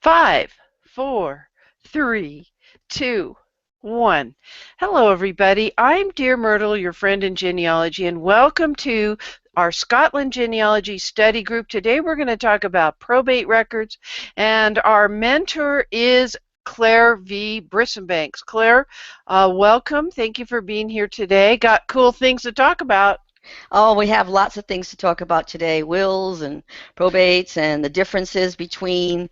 5, 4, 3, 2, 1. Hello, everybody. I'm Dear Myrtle, your friend in genealogy, and welcome to our Scotland Genealogy Study Group. Today we're going to talk about probate records, and our mentor is Claire V. Brissenbanks. Claire, welcome. Thank you for being here today. Got cool things to talk about. Oh, we have lots of things to talk about today, wills and probates and the differences between,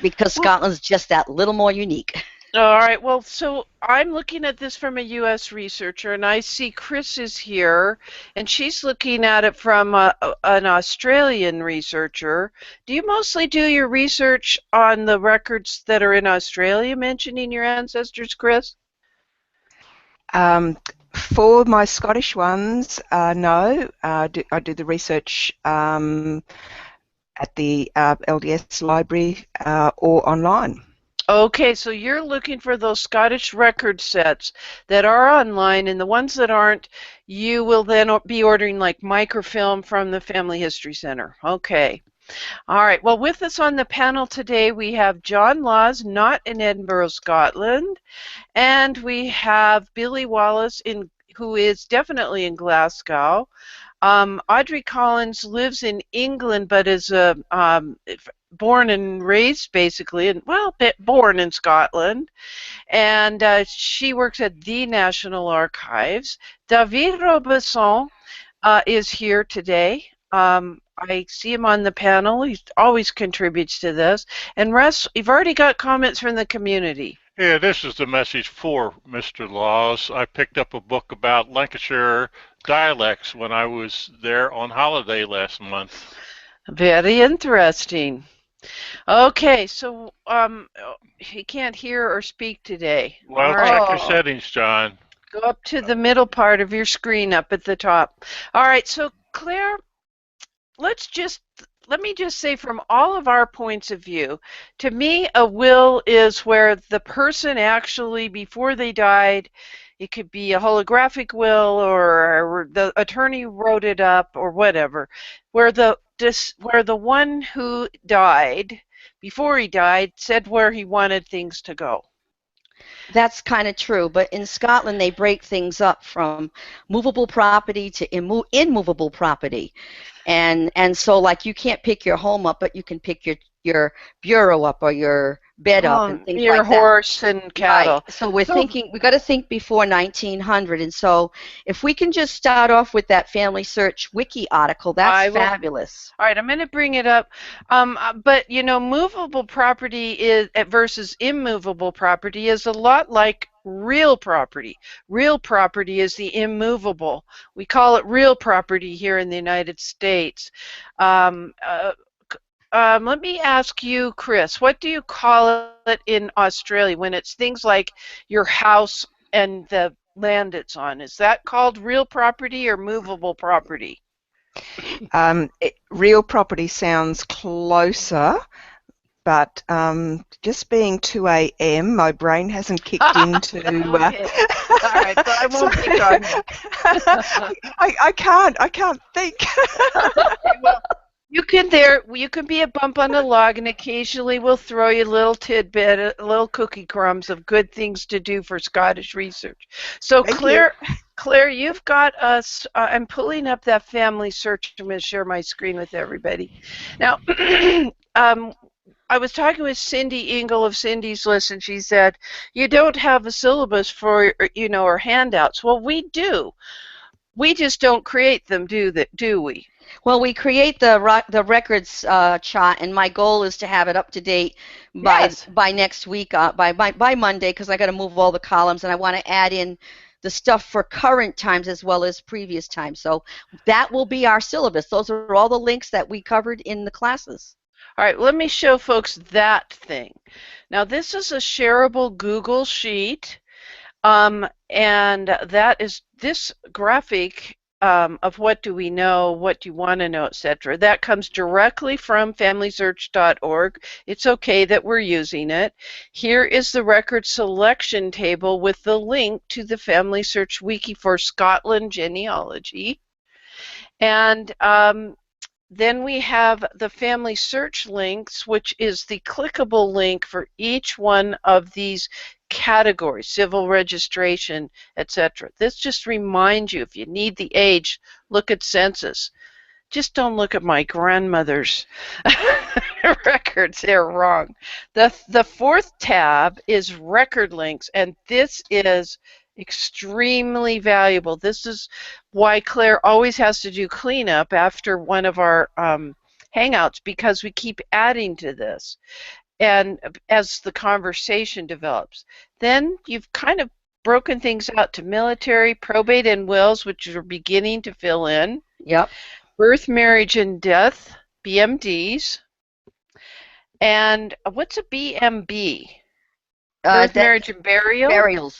because Well, Scotland's just that little more unique. all right. Well, so I'm looking at this from a U.S. researcher, and I see Chris is here, and she's looking at it from an Australian researcher. Do you mostly do your research on the records that are in Australia mentioning your ancestors, Chris? Um, for my Scottish ones, no. I do the research at the LDS library or online. Okay, so you're looking for those Scottish record sets that are online, and the ones that aren't, you will then be ordering like microfilm from the Family History Center. Okay. All right. Well, with us on the panel today, we have John Laws, not in Edinburgh, Scotland, and we have Billy Wallace, who is definitely in Glasgow. Audrey Collins lives in England, but is born and raised basically, and well, born in Scotland, and she works at the National Archives. David Robesson is here today. I see him on the panel. He always contributes to this. And Russ, you've already got comments from the community. Yeah, this is the message for Mr. Laws. I picked up a book about Lancashire dialects when I was there on holiday last month. Very interesting. Okay, so he can't hear or speak today. Well, All right. check your settings, John. Go up to the middle part of your screen up at the top. All right, so Claire, let me just say from all of our points of view, to me a will is where the person actually, before they died, it could be a holographic will or the attorney wrote it up or whatever, where the one who died, before he died, said where he wanted things to go. That's kind of true, but in Scotland they break things up from movable property to immovable property. And so like you can't pick your home up, but you can pick your bureau up or your bed up and things Your like that. horse and cattle. Right. So we got to think before 1900. And so if we can just start off with that Family Search Wiki article, that's fabulous. All right, I'm going to bring it up. But, you know, movable property is versus immovable property is a lot like real property. Real property is the immovable. We call it real property here in the United States. Let me ask you, Chris, what do you call it in Australia when it's things like your house and the land it's on? Is that called real property or movable property? Real property sounds closer, but just being 2 a.m., my brain hasn't kicked into. Okay. All right, so I won't pick on you. I can't think. Okay, well, you can be a bump on a log, and occasionally we'll throw you a little tidbit, a little cookie crumbs of good things to do for Scottish research. So Claire, you've got us. I'm pulling up that Family Search. I'm going to share my screen with everybody. Now, I was talking with Cindy Engel of Cindy's List, and she said, you don't have a syllabus for, or handouts. Well, we do. We just don't create them, do we? Well, we create the records chart, and my goal is to have it up to date by next week, by Monday, because I got to move all the columns, and I want to add in the stuff for current times as well as previous times. So that will be our syllabus. Those are all the links that we covered in the classes. All right, let me show folks that thing. Now, this is a shareable Google sheet, and that is this graphic of what do we know, what do you want to know, etc. That comes directly from FamilySearch.org. It's okay that we're using it. Here is the record selection table with the link to the Family Search Wiki for Scotland Genealogy. And Then we have the family search links, which is the clickable link for each one of these categories, civil registration, etc. This just reminds you, if you need the age, look at census. Just don't look at my grandmother's records. They're wrong. The fourth tab is record links, and this is extremely valuable. This is why Claire always has to do cleanup after one of our hangouts, because we keep adding to this and as the conversation develops. Then you've kind of broken things out to military, probate, and wills, which are beginning to fill in. Yep. Birth, marriage, and death, BMDs. And what's a BMB? Birth, marriage, and burial?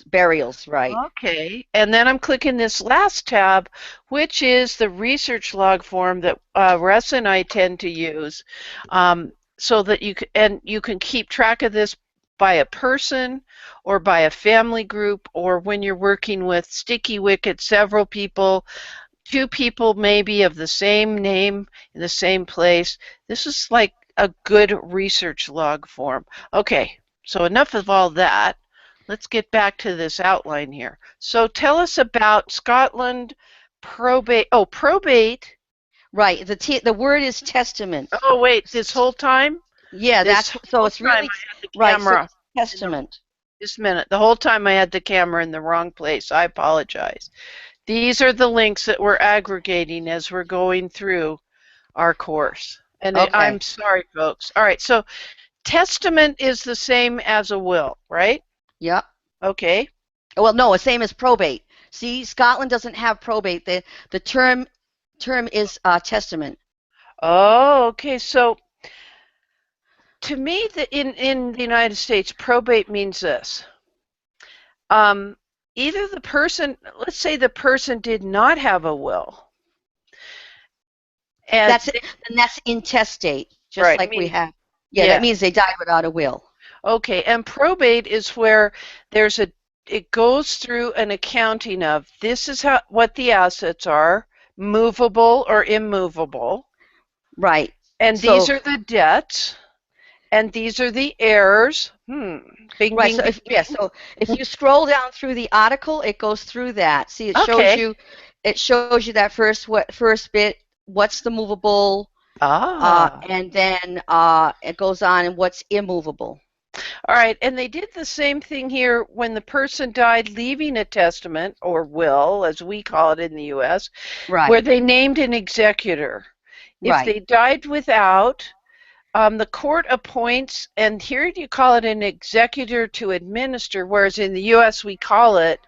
Burials, right. Okay. And then I'm clicking this last tab, which is the research log form that Russ and I tend to use, so that you can keep track of this by a person or by a family group, or when you're working with Sticky Wicket, several people, 2 people maybe of the same name in the same place. This is like a good research log form. Okay, so enough of all that. Let's get back to this outline here. So tell us about Scotland probate. Oh, probate. Right. The word is testament. Oh, wait, this whole time? Yeah, that's so it's really right. So testament. Just a minute. The whole time I had the camera in the wrong place. I apologize. These are the links that we're aggregating as we're going through our course. And okay. I'm sorry, folks. All right, so testament is the same as a will, right? Yep. Okay. Well, no, the same as probate. See, Scotland doesn't have probate. The term is testament. Oh, okay. So to me, in the United States, probate means this. Either the person, let's say the person did not have a will. And that's intestate, just right, like we have. Yeah, that means they died without a will. Okay, and probate is where it goes through an accounting of this is what the assets are, movable or immovable. Right. And these are the debts. And these are the heirs. Bing, right. So if you scroll down through the article, it goes through that. See, it shows you that first bit. What's the movable? And then it goes on and what's immovable. All right, and they did the same thing here when the person died, leaving a testament or will, as we call it in the U.S., right, where they named an executor. If they died without. The court appoints, and here you call it an executor to administer, whereas in the U.S. we call it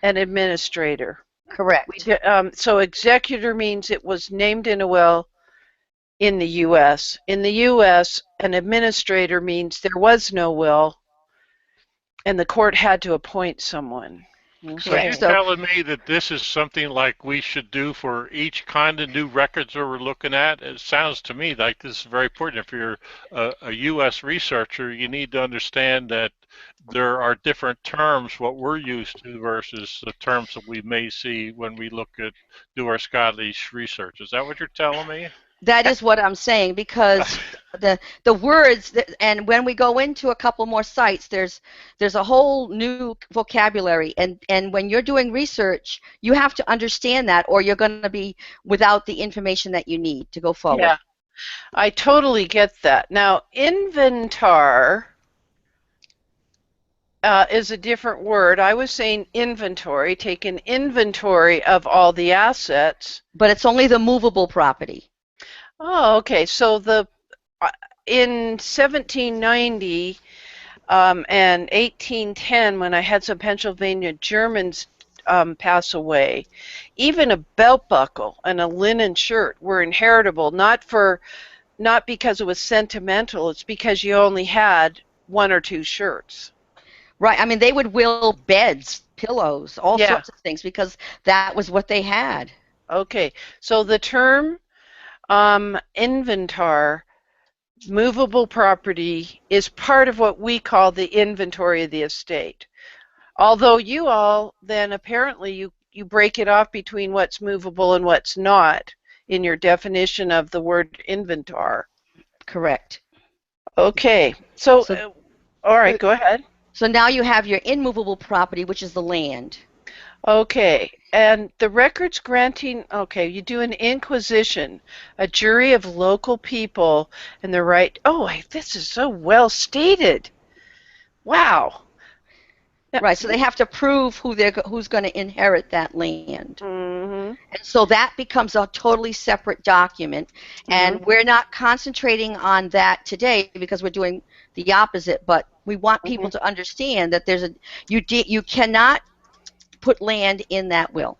an administrator. Correct. So executor means it was named in a will in the U.S. In the U.S., an administrator means there was no will, and the court had to appoint someone. So you're telling me that this is something like we should do for each kind of new records that we're looking at? It sounds to me like this is very important. If you're a U.S. researcher, you need to understand that there are different terms, what we're used to versus the terms that we may see when we do our Scottish research. Is that what you're telling me? That is what I'm saying, because the words, and when we go into a couple more sites, there's a whole new vocabulary, and when you're doing research, you have to understand that, or you're going to be without the information that you need to go forward. Yeah, I totally get that. Now, inventar is a different word. I was saying inventory, take an inventory of all the assets. But it's only the movable property. Oh, okay. So in 1790 and 1810, when I had some Pennsylvania Germans pass away, even a belt buckle and a linen shirt were inheritable, not because it was sentimental. It's because you only had 1 or 2 shirts. Right. I mean, they would will beds, pillows, all sorts of things, because that was what they had. Okay. So the term inventar, movable property, is part of what we call the inventory of the estate. Although you all then apparently you break it off between what's movable and what's not in your definition of the word inventar. Correct. Okay. So all right, go ahead. So now you have your immovable property, which is the land. Okay. And the records granting, okay, you do an inquisition, a jury of local people, and the right, this is so well stated. Wow. Right, so they have to prove who's going to inherit that land. Mm-hmm. And so that becomes a totally separate document. And we're not concentrating on that today because we're doing the opposite, but we want people to understand that you cannot put land in that will.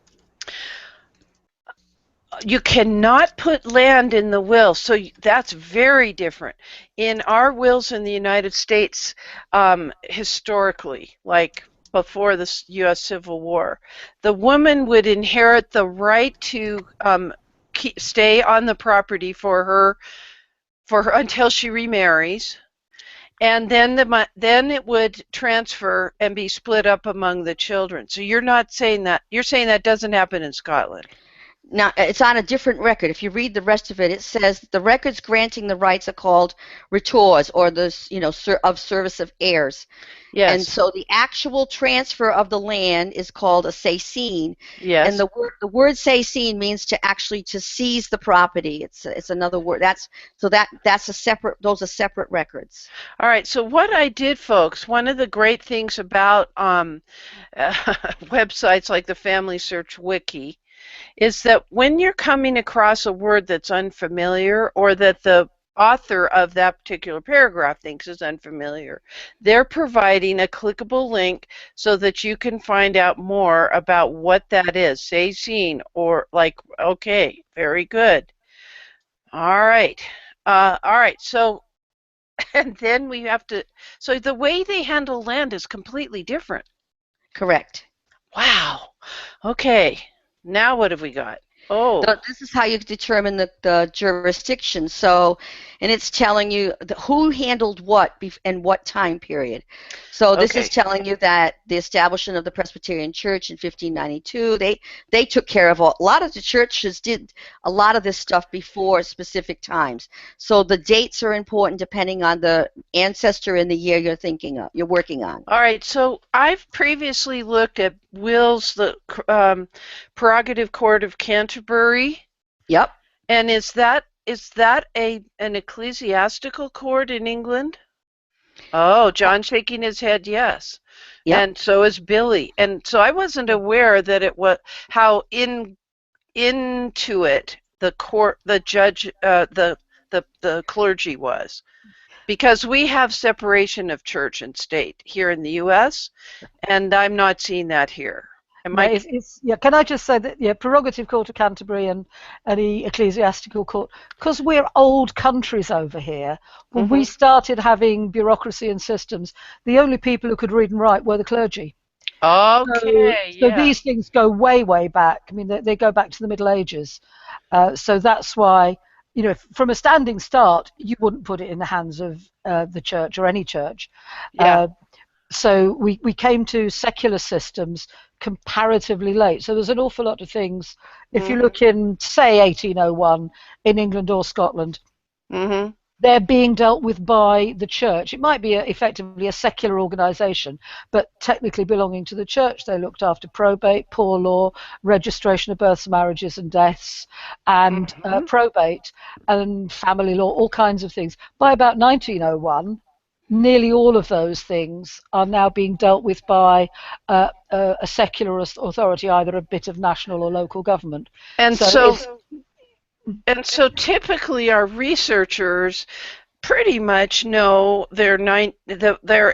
You cannot put land in the will, so that's very different. In our wills in the United States, historically, like before the U.S. Civil War, the woman would inherit the right to stay on the property for her until she remarries, and then it would transfer and be split up among the children. So you're not saying that. You're saying that doesn't happen in Scotland. Now, it's on a different record. If you read the rest of it, it says the records granting the rights are called retors, or of service of heirs. Yes. And so the actual transfer of the land is called a seisin. Yes. And the word seisin means to seize the property. It's another word. Those are separate records. All right. So what I did, folks, one of the great things about websites like the Family Search Wiki is that when you're coming across a word that's unfamiliar, or that the author of that particular paragraph thinks is unfamiliar, they're providing a clickable link so that you can find out more about what that is. Say seen, or okay, very good. All right. So, and then we have to, so the way they handle land is completely different. Correct. Wow. Okay. Now what have we got? This is how you determine the jurisdiction. So, and it's telling you who handled what and what time period. So this is telling you that the establishment of the Presbyterian Church in 1592, they took care of a lot of the churches did a lot of this stuff before specific times. So the dates are important depending on the ancestor and the year you're working on. All right. So I've previously looked at wills, the Prerogative Court of Canterbury. Yep. And is that an ecclesiastical court in England? Oh, John shaking his head, yes. Yep. And so is Billy. And so I wasn't aware that it was how into it the court, the judge, the clergy was, because we have separation of church and state here in the U.S., and I'm not seeing that here. Can I just say that Prerogative Court of Canterbury and the Ecclesiastical Court, because we're old countries over here, when we started having bureaucracy and systems, the only people who could read and write were the clergy. Okay. So these things go way, way back. I mean, they go back to the Middle Ages. So that's why, from a standing start, you wouldn't put it in the hands of the church or any church. Yeah. So we came to secular systems comparatively late. So there's an awful lot of things. If you look in, say, 1801 in England or Scotland, they're being dealt with by the church. It might be effectively a secular organisation, but technically belonging to the church. They looked after probate, poor law, registration of births, marriages and deaths, and probate and family law, all kinds of things. By about 1901, nearly all of those things are now being dealt with by a secular authority, either a bit of national or local government. And so typically our researchers pretty much know their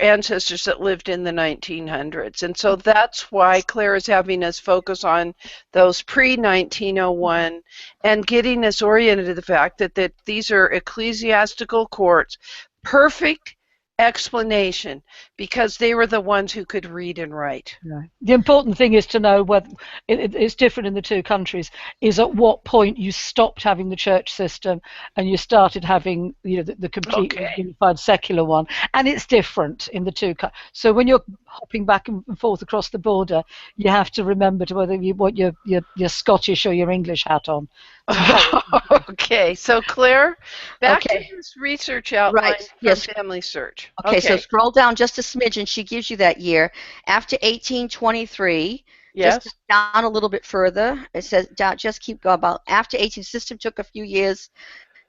ancestors that lived in the 1900s. And so that's why Claire is having us focus on those pre-1901 and getting us oriented to the fact that these are ecclesiastical courts. Perfect explanation, because they were the ones who could read and write. Yeah. The important thing is to know whether it's different in the two countries, is at what point you stopped having the church system and you started having the completely unified secular one, and it's different in the two. So when you're hopping back and forth across the border, you have to remember to whether you want your Scottish or your English hat on. Okay, so Claire, back to Okay. this research outline Right. from Yes. Family Search. Okay, so scroll down just a smidge and she gives you that year. After 1823, just Yes. down a little bit further, it says just keep going about after 18 system took a few years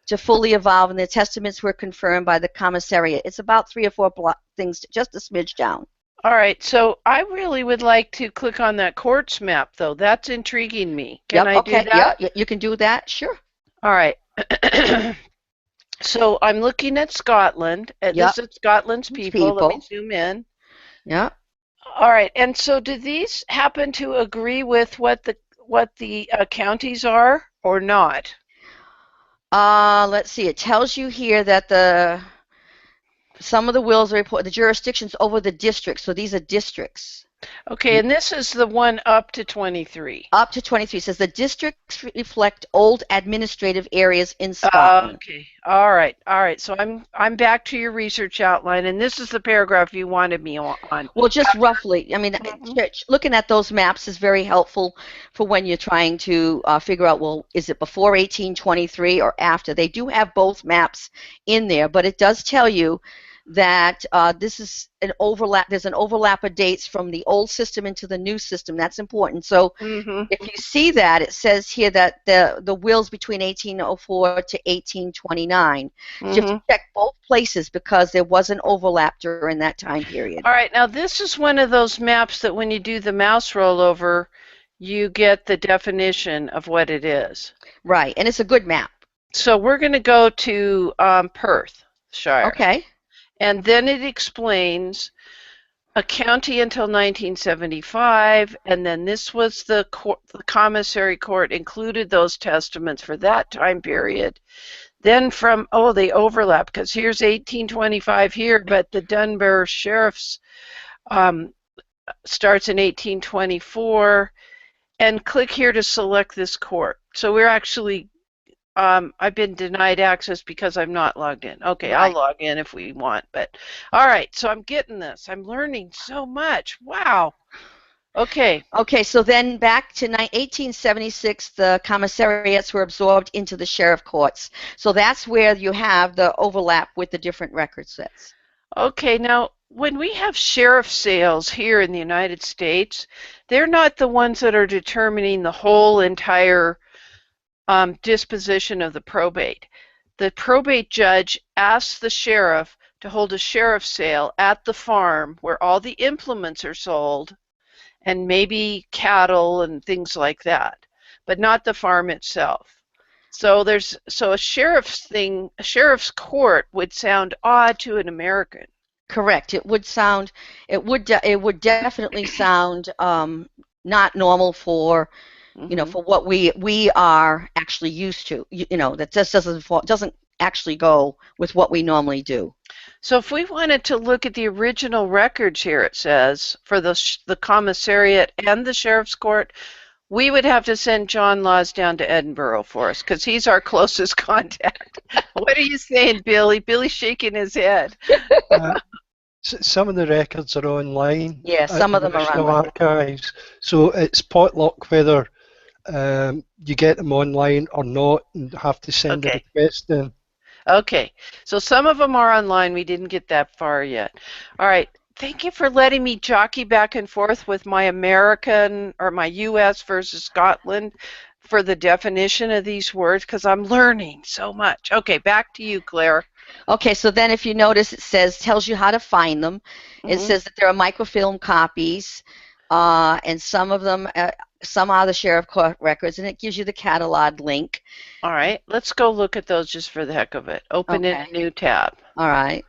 to fully evolve and the testaments were confirmed by the commissariat. It's about 3 or 4 things, just a smidge down. All right, so I really would like to click on that quartz map, though. That's intriguing me. Can I do that? Yeah, you can do that. Sure. All right. So I'm looking at Scotland. This is Scotland's people. Let me zoom in. Yeah. All right, and so do these happen to agree with what the counties are or not? Let's see. It tells you here that some of the wills report the jurisdictions over the districts. So these are districts. Okay, and this is the one up to 23. Up to 23 says the districts reflect old administrative areas in Scotland. Okay, all right. So I'm back to your research outline, and this is the paragraph you wanted me on. Well, just roughly. I mean, looking at those maps is very helpful for when you're trying to figure out, well, is it before 1823 or after? They do have both maps in there, but it does tell you that this is an overlap. There's an overlap of dates from the old system into the new system. That's important. So if you see that, it says here that the wills between 1804 to 1829. So you have to check both places because there was an overlap during that time period. All right. Now, this is one of those maps that when you do the mouse rollover, you get the definition of what it is. Right. And it's a good map. So we're going to go to Perthshire. Okay. And then it explains a county until 1975, and then this was the commissary court included those testaments for that time period. Then they overlap because here's 1825 here, but the Dunbar Sheriff's starts in 1824, and click here to select this court. So we're actually I've been denied access because I'm not logged in. Okay, right. I'll log in if we want, but all right, so I'm getting this. I'm learning so much. Wow. Okay. Okay, so then back to 1876, the commissariats were absorbed into the sheriff courts. So that's where you have the overlap with the different record sets. Okay, now when we have sheriff sales here in the United States, they're not the ones that are determining the whole entire disposition of the probate. The probate judge asks the sheriff to hold a sheriff sale at the farm where all the implements are sold and maybe cattle and things like that, but not the farm itself. So a sheriff's court would sound odd to an American. Correct. It would definitely sound not normal for for what we are actually used to, that just doesn't actually go with what we normally do. So if we wanted to look at the original records here, it says, for the commissariat and the sheriff's court, we would have to send John Laws down to Edinburgh for us because he's our closest contact. What are you saying, Billy? Billy's shaking his head. Some of the records are online. Yeah, some of them are online. Archives. So it's potluck whether you get them online or not and have to send a request in. Okay, so some of them are online. We didn't get that far yet. All right, thank you for letting me jockey back and forth with my American or my U.S. versus Scotland for the definition of these words because I'm learning so much. Okay, back to you, Claire. Okay, so then if you notice, it tells you how to find them. It says that there are microfilm copies, and some of them, some are the sheriff court records, and it gives you the catalog link. All right, let's go look at those just for the heck of it. Open in a new tab. All right.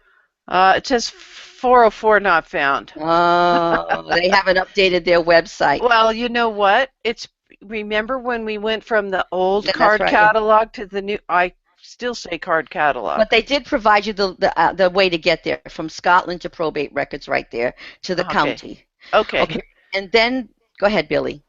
It says 404 not found. Oh, they haven't updated their website. Well, you know what? Remember when we went from the old card catalog to the new? I still say card catalog. But they did provide you the way to get there from Scotland to probate records right there to the county. Okay. And then go ahead, Billy.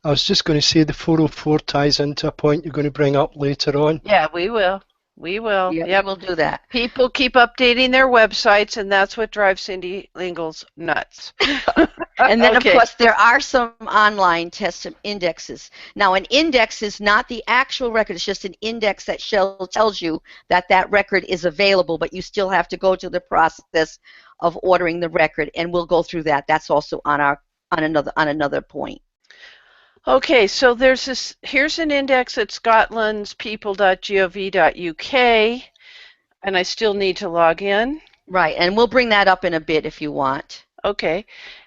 I was just going to say the 404 ties into a point you're going to bring up later on. Yeah, we will. We will. Yeah, we'll do that. People keep updating their websites, and that's what drives Cindy Lingles nuts. And then, Okay. of course, there are some online test indexes. Now, an index is not the actual record. It's just an index that tells you that that record is available, but you still have to go through the process of ordering the record, and we'll go through that. That's also on another point. Okay, so there's this. Here's an index at Scotland's people.gov.uk, and I still need to log in. Right, and we'll bring that up in a bit if you want. Okay,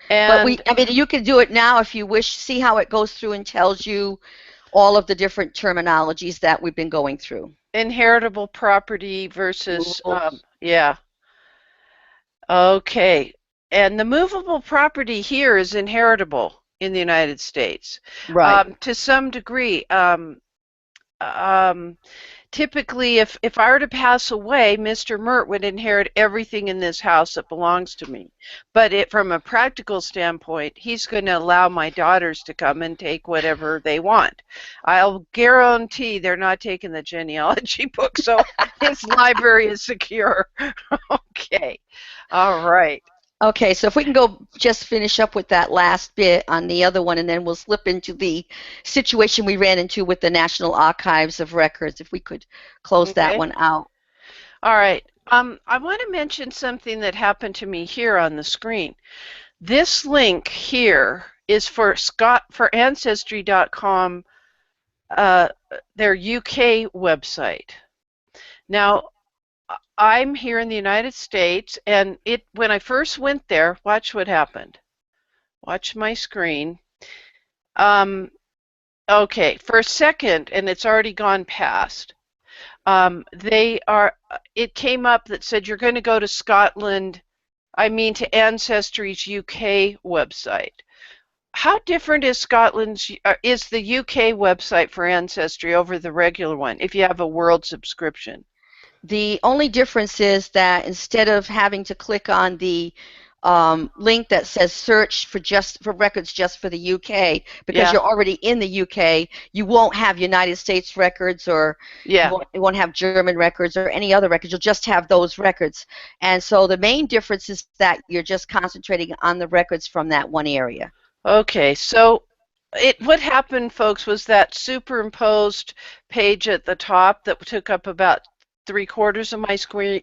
but I mean, you can do it now if you wish. See how it goes through and tells you all of the different terminologies that we've been going through. Inheritable property versus, yeah. Okay, and the movable property here is inheritable in the United States. Right. To some degree. Typically, if I were to pass away, Mr. Mert would inherit everything in this house that belongs to me. But from a practical standpoint, he's going to allow my daughters to come and take whatever they want. I'll guarantee they're not taking the genealogy book, so his library is secure. Okay. All right. Okay, so if we can go just finish up with that last bit on the other one, and then we'll slip into the situation we ran into with the National Archives of Records, if we could close that one out. All right. I want to mention something that happened to me here on the screen. This link here is for Ancestry.com, their UK website. Now, I'm here in the United States, and when I first went there, watch what happened. Watch my screen. Okay, for a second, and it's already gone past. It came up that said you're going to go to Scotland, to Ancestry's UK website. How different is is the UK website for Ancestry over the regular one if you have a world subscription? The only difference is that instead of having to click on the link that says search for records just for the UK, because you're already in the UK, you won't have United States records, or you won't have German records or any other records. You'll just have those records. And so the main difference is that you're just concentrating on the records from that one area. Okay, so what happened, folks, was that superimposed page at the top that took up about 3/4 of my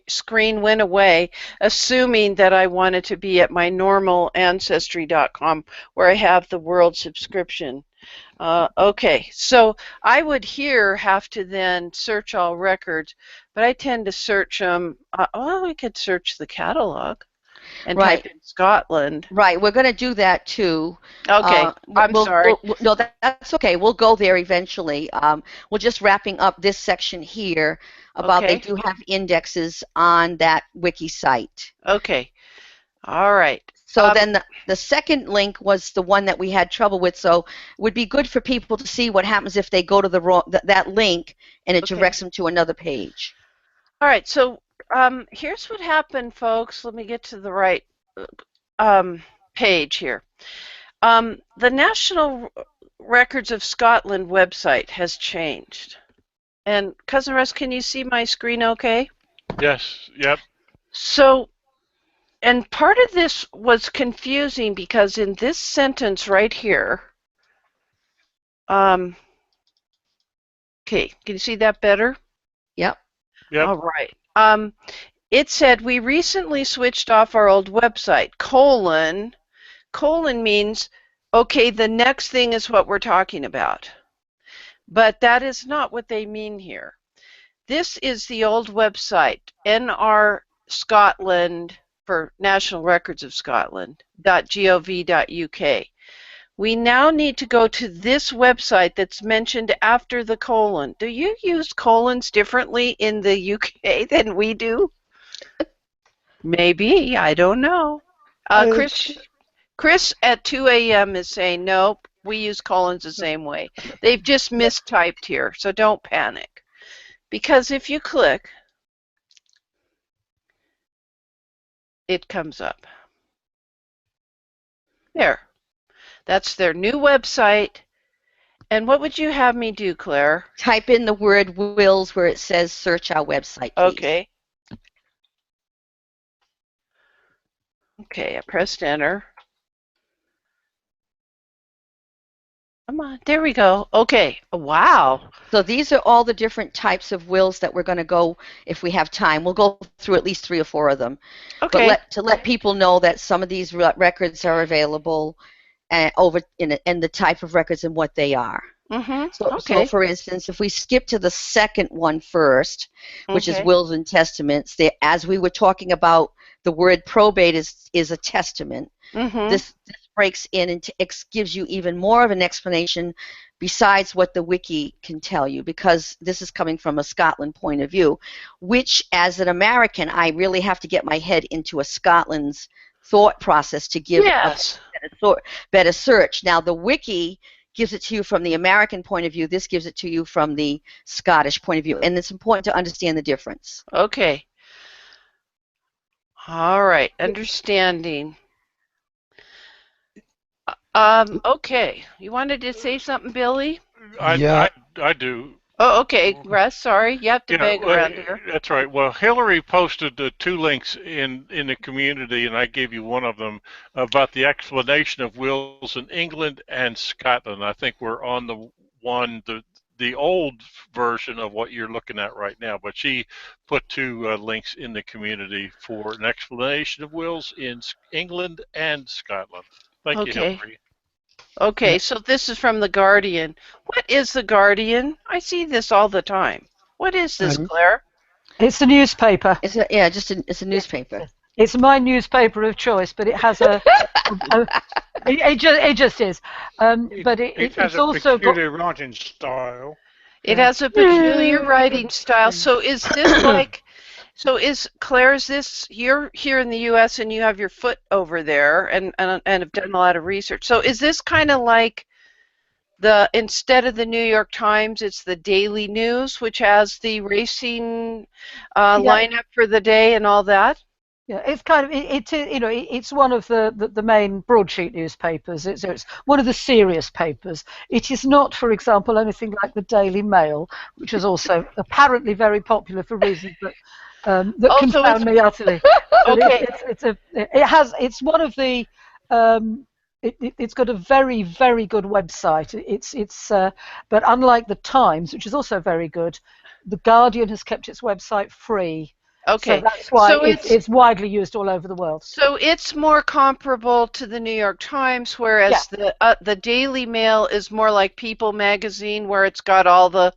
screen went away, assuming that I wanted to be at my normal Ancestry.com where I have the world subscription. Okay, so I would here have to then search all records, but I tend to search them. We could search the catalog and type in Scotland. Right, we're going to do that too. Okay, I'm sorry. No, that's okay. We'll go there eventually. We're just wrapping up this section here about they do have indexes on that wiki site. Okay, all right. So then the second link was the one that we had trouble with. So it would be good for people to see what happens if they go to that link and it directs them to another page. All right, so here's what happened, folks. Let me get to the right page here. The National Records of Scotland website has changed. And Cousin Russ, can you see my screen okay? Yes, yep. So, and part of this was confusing because in this sentence right here, okay, can you see that better? Yep. Yep. All right. It said, we recently switched off our old website, colon means, okay, the next thing is what we're talking about. But that is not what they mean here. This is the old website, NR Scotland, for National Records of Scotland, .gov.uk. We now need to go to this website that's mentioned after the colon. Do you use colons differently in the UK than we do? Maybe, I don't know. Chris at 2 a.m. is saying, nope, we use colons the same way. They've just mistyped here, so don't panic. Because if you click, it comes up. There. That's their new website. And what would you have me do, Claire? Type in the word wills where it says search our website, please. Okay. Okay, I pressed enter. Come on, there we go. Okay, wow. So these are all the different types of wills that we're going to go, if we have time, we'll go through at least 3 or 4 of them. Okay. But to let people know that some of these records are available over in the type of records and what they are. Mm-hmm. So for instance, if we skip to the second one first, which is wills and testaments, as we were talking about, the word probate is a testament. Mm-hmm. This breaks in and gives you even more of an explanation besides what the wiki can tell you, because this is coming from a Scotland point of view, which as an American, I really have to get my head into a Scotland's thought process to give a better search. Now, the wiki gives it to you from the American point of view. This gives it to you from the Scottish point of view, and it's important to understand the difference. Okay. All right, understanding. Okay. You wanted to say something, Billy? I do. Oh, okay, Russ. Sorry, you have to beg around here. That's right. Well, Hillary posted 2 links in the community, and I gave you one of them about the explanation of wills in England and Scotland. I think we're on the old version of what you're looking at right now, but she put 2 links in the community for an explanation of wills in England and Scotland. Thank you, Hillary. Okay, so this is from The Guardian. What is The Guardian? I see this all the time. What is this, Claire? It's a newspaper. It's a newspaper. It's my newspaper of choice, but it has it just is. But it's also peculiar writing style. It has a peculiar writing style. So is this like? So Claire, is this, you're here in the U.S. and you have your foot over there and have done a lot of research. So is this kind of like instead of the New York Times, it's the Daily News, which has the racing lineup for the day and all that? Yeah, it's kind of it's one of the main broadsheet newspapers. It's one of the serious papers. It is not, for example, anything like the Daily Mail, which is also apparently very popular for reasons that confound me utterly. Okay. It's one of the it's got a very, very good website. But unlike the Times, which is also very good, the Guardian has kept its website free. Okay. So that's why it's widely used all over the world. So it's more comparable to the New York Times, whereas the Daily Mail is more like People magazine, where it's got all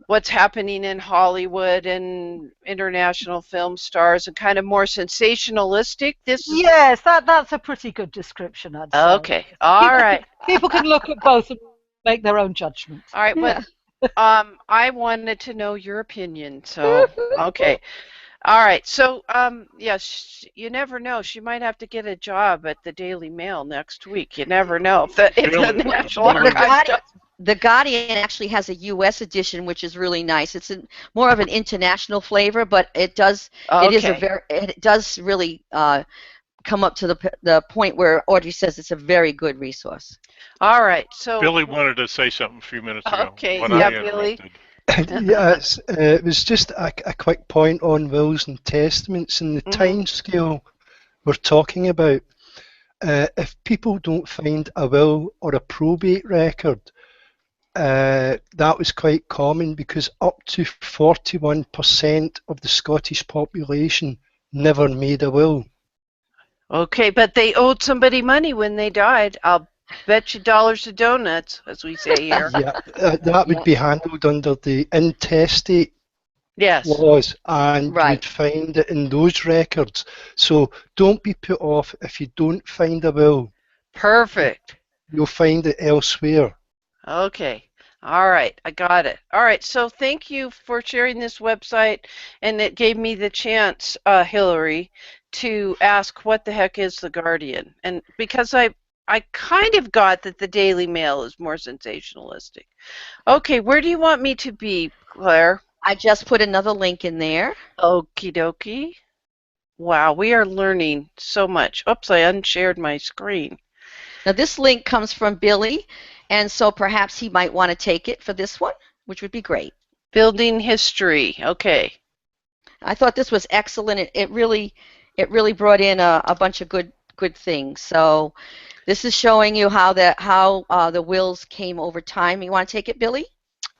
what's happening in Hollywood and international film stars and kind of more sensationalistic. Yes, that's a pretty good description, I'd say. Okay, all right. People can look at both and make their own judgment. All right, but I wanted to know your opinion, so okay. All right, so yes, you never know. She might have to get a job at the Daily Mail next week. You never know if the National Archives. The Guardian actually has a U.S. edition, which is really nice. It's more of an international flavor, but it does it does really come up to the point where Audrey says it's a very good resource. All right, so Billy wanted to say something a few minutes ago. Okay, Billy. Yes, it was just a quick point on wills and testaments and the time scale we're talking about. If people don't find a will or a probate record, that was quite common because up to 41% of the Scottish population never made a will. Okay, but they owed somebody money when they died. I'll bet you dollars to donuts, as we say here. Yeah, that would be handled under the intestate laws, and you'd find it in those records. So don't be put off if you don't find a will. Perfect. You'll find it elsewhere. Okay. All right. I got it. All right. So thank you for sharing this website, and it gave me the chance, Hillary, to ask what the heck is the Guardian, and because I kind of got that the Daily Mail is more sensationalistic. Okay, where do you want me to be, Claire? I just put another link in there. Okie dokie. Wow, we are learning so much. Oops, I unshared my screen. Now this link comes from Billy, and so perhaps he might want to take it for this one, which would be great. Building history. Okay. I thought this was excellent. It really brought in a bunch of good things. So This is showing you how the wills came over time. You want to take it, Billy?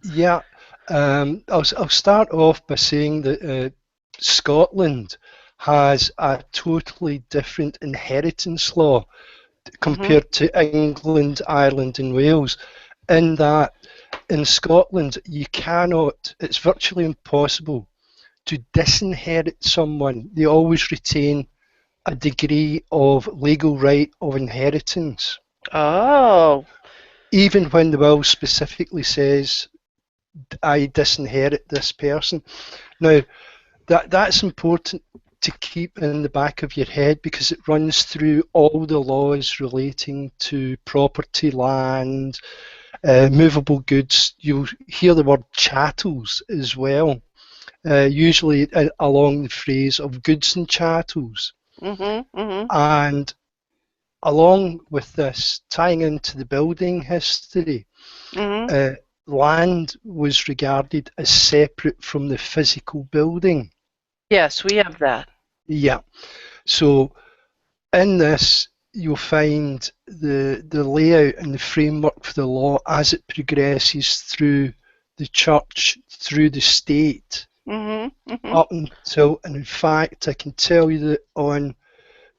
Yeah, I'll start off by saying that Scotland has a totally different inheritance law compared to England, Ireland, and Wales. In that, in Scotland, you cannot, it's virtually impossible to disinherit someone. They always retain a degree of legal right of inheritance. Oh. Even when the will specifically says, I disinherit this person. Now, that's important to keep in the back of your head because it runs through all the laws relating to property, land, movable goods. You'll hear the word chattels as well, usually along the phrase of goods and chattels. And along with this, tying into the building history, land was regarded as separate from the physical building. Yes, we have that. Yeah. So in this, you'll find the layout and the framework for the law as it progresses through the church, through the state, up until, and in fact, I can tell you that on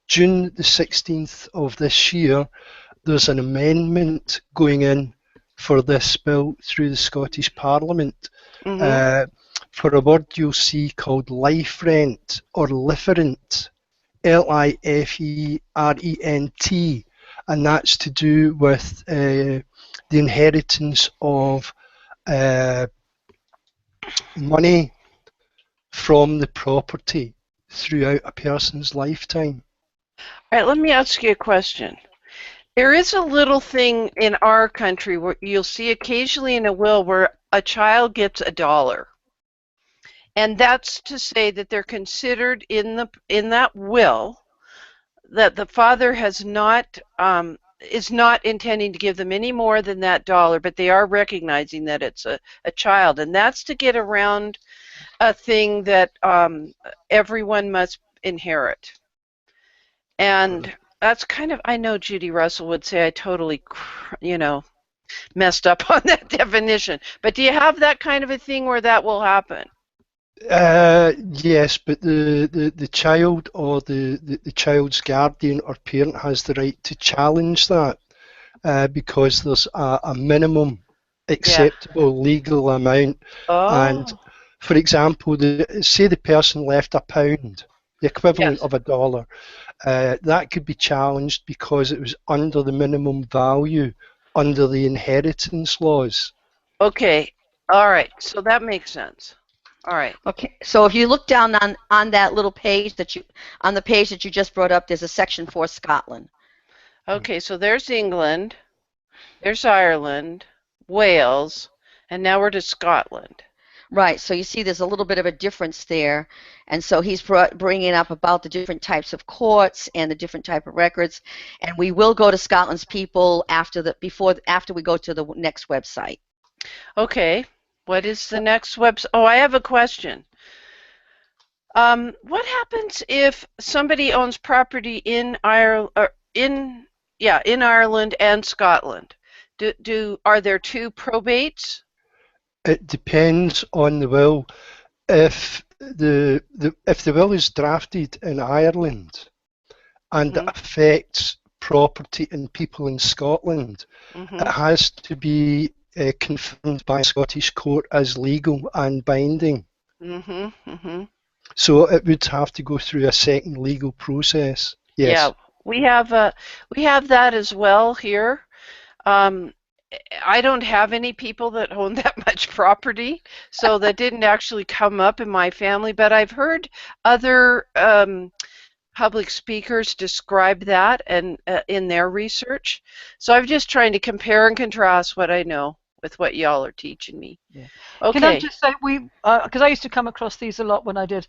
June the 16th of this year, there's an amendment going in for this bill through the Scottish Parliament for a word you'll see called life rent or liferent, Liferent, and that's to do with the inheritance of money from the property throughout a person's lifetime. All right, let me ask you a question. There is a little thing in our country where you'll see occasionally in a will where a child gets $1. And that's to say that they're considered in that will that the father has not is not intending to give them any more than that dollar, but they are recognizing that it's a child, and that's to get around a thing that everyone must inherit. And that's kind of, I know Judy Russell would say I totally, messed up on that definition. But do you have that kind of a thing where that will happen? Yes, but the child or the child's guardian or parent has the right to challenge that because there's a minimum acceptable legal amount. And for example, say the person left £1, the equivalent of $1. That could be challenged because it was under the minimum value under the inheritance laws. Okay, all right, so that makes sense. All right. Okay, so if you look down on that little page on the page that you just brought up, there's a section for Scotland. Okay, so there's England, there's Ireland, Wales, and now we're to Scotland. Right, so you see there's a little bit of a difference there, and so he's bringing up about the different types of courts and the different type of records, and we will go to Scotland's people after we go to the next website. Okay, what is the next website? Oh, I have a question. What happens if somebody owns property in Ireland and Scotland? Are there two probates? It depends on the will. If the will is drafted in Ireland and it affects property and people in Scotland, it has to be confirmed by a Scottish court as legal and binding. So it would have to go through a second legal process. Yes. Yeah, we have that as well here. I don't have any people that own that much property, so that didn't actually come up in my family, but I've heard other public speakers describe that and in their research. So I'm just trying to compare and contrast what I know with what y'all are teaching me. Yeah. Okay. Can I just say because I used to come across these a lot when I did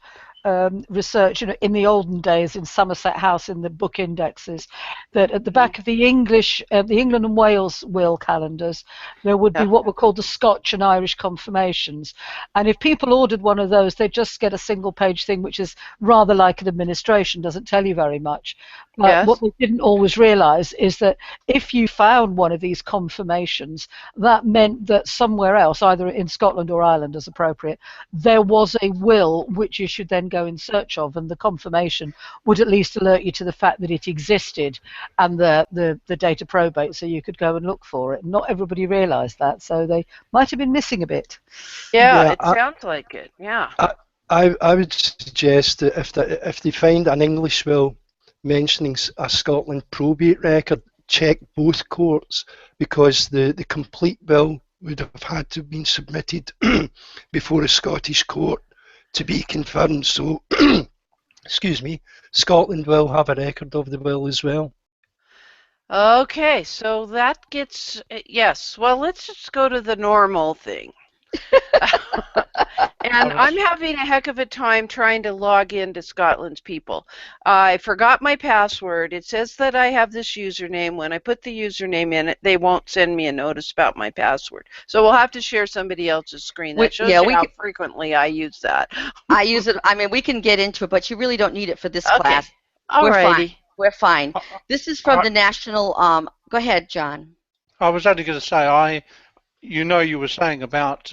research, in the olden days in Somerset House in the book indexes, that at the back of the England and Wales will calendars, there would be what were called the Scotch and Irish confirmations. And if people ordered one of those, they'd just get a single page thing, which is rather like an administration, doesn't tell you very much. But what they didn't always realise is that if you found one of these confirmations, that meant that somewhere else, either in Scotland or Ireland as appropriate, there was a will which you should then go in search of, and the confirmation would at least alert you to the fact that it existed and the date of probate, so you could go and look for it. Not everybody realised that, so they might have been missing a bit. Yeah, it sounds like it. Yeah. I would suggest that if they find an English will mentioning a Scotland probate record, check both courts, because the complete will would have had to have been submitted before a Scottish court to be confirmed. So, excuse me, Scotland will have a record of the will as well. Okay, so that gets, yes. Well, let's just go to the normal thing. And I'm having a heck of a time trying to log into Scotland's people. I forgot my password. It says that I have this username. When I put the username in it, they won't send me a notice about my password. So we'll have to share somebody else's screen. That shows you how frequently I use that. I use it. I mean, we can get into it, but you really don't need it for this class. Alrighty. We're fine. This is from the national. Go ahead, John. I was only going to say, you were saying about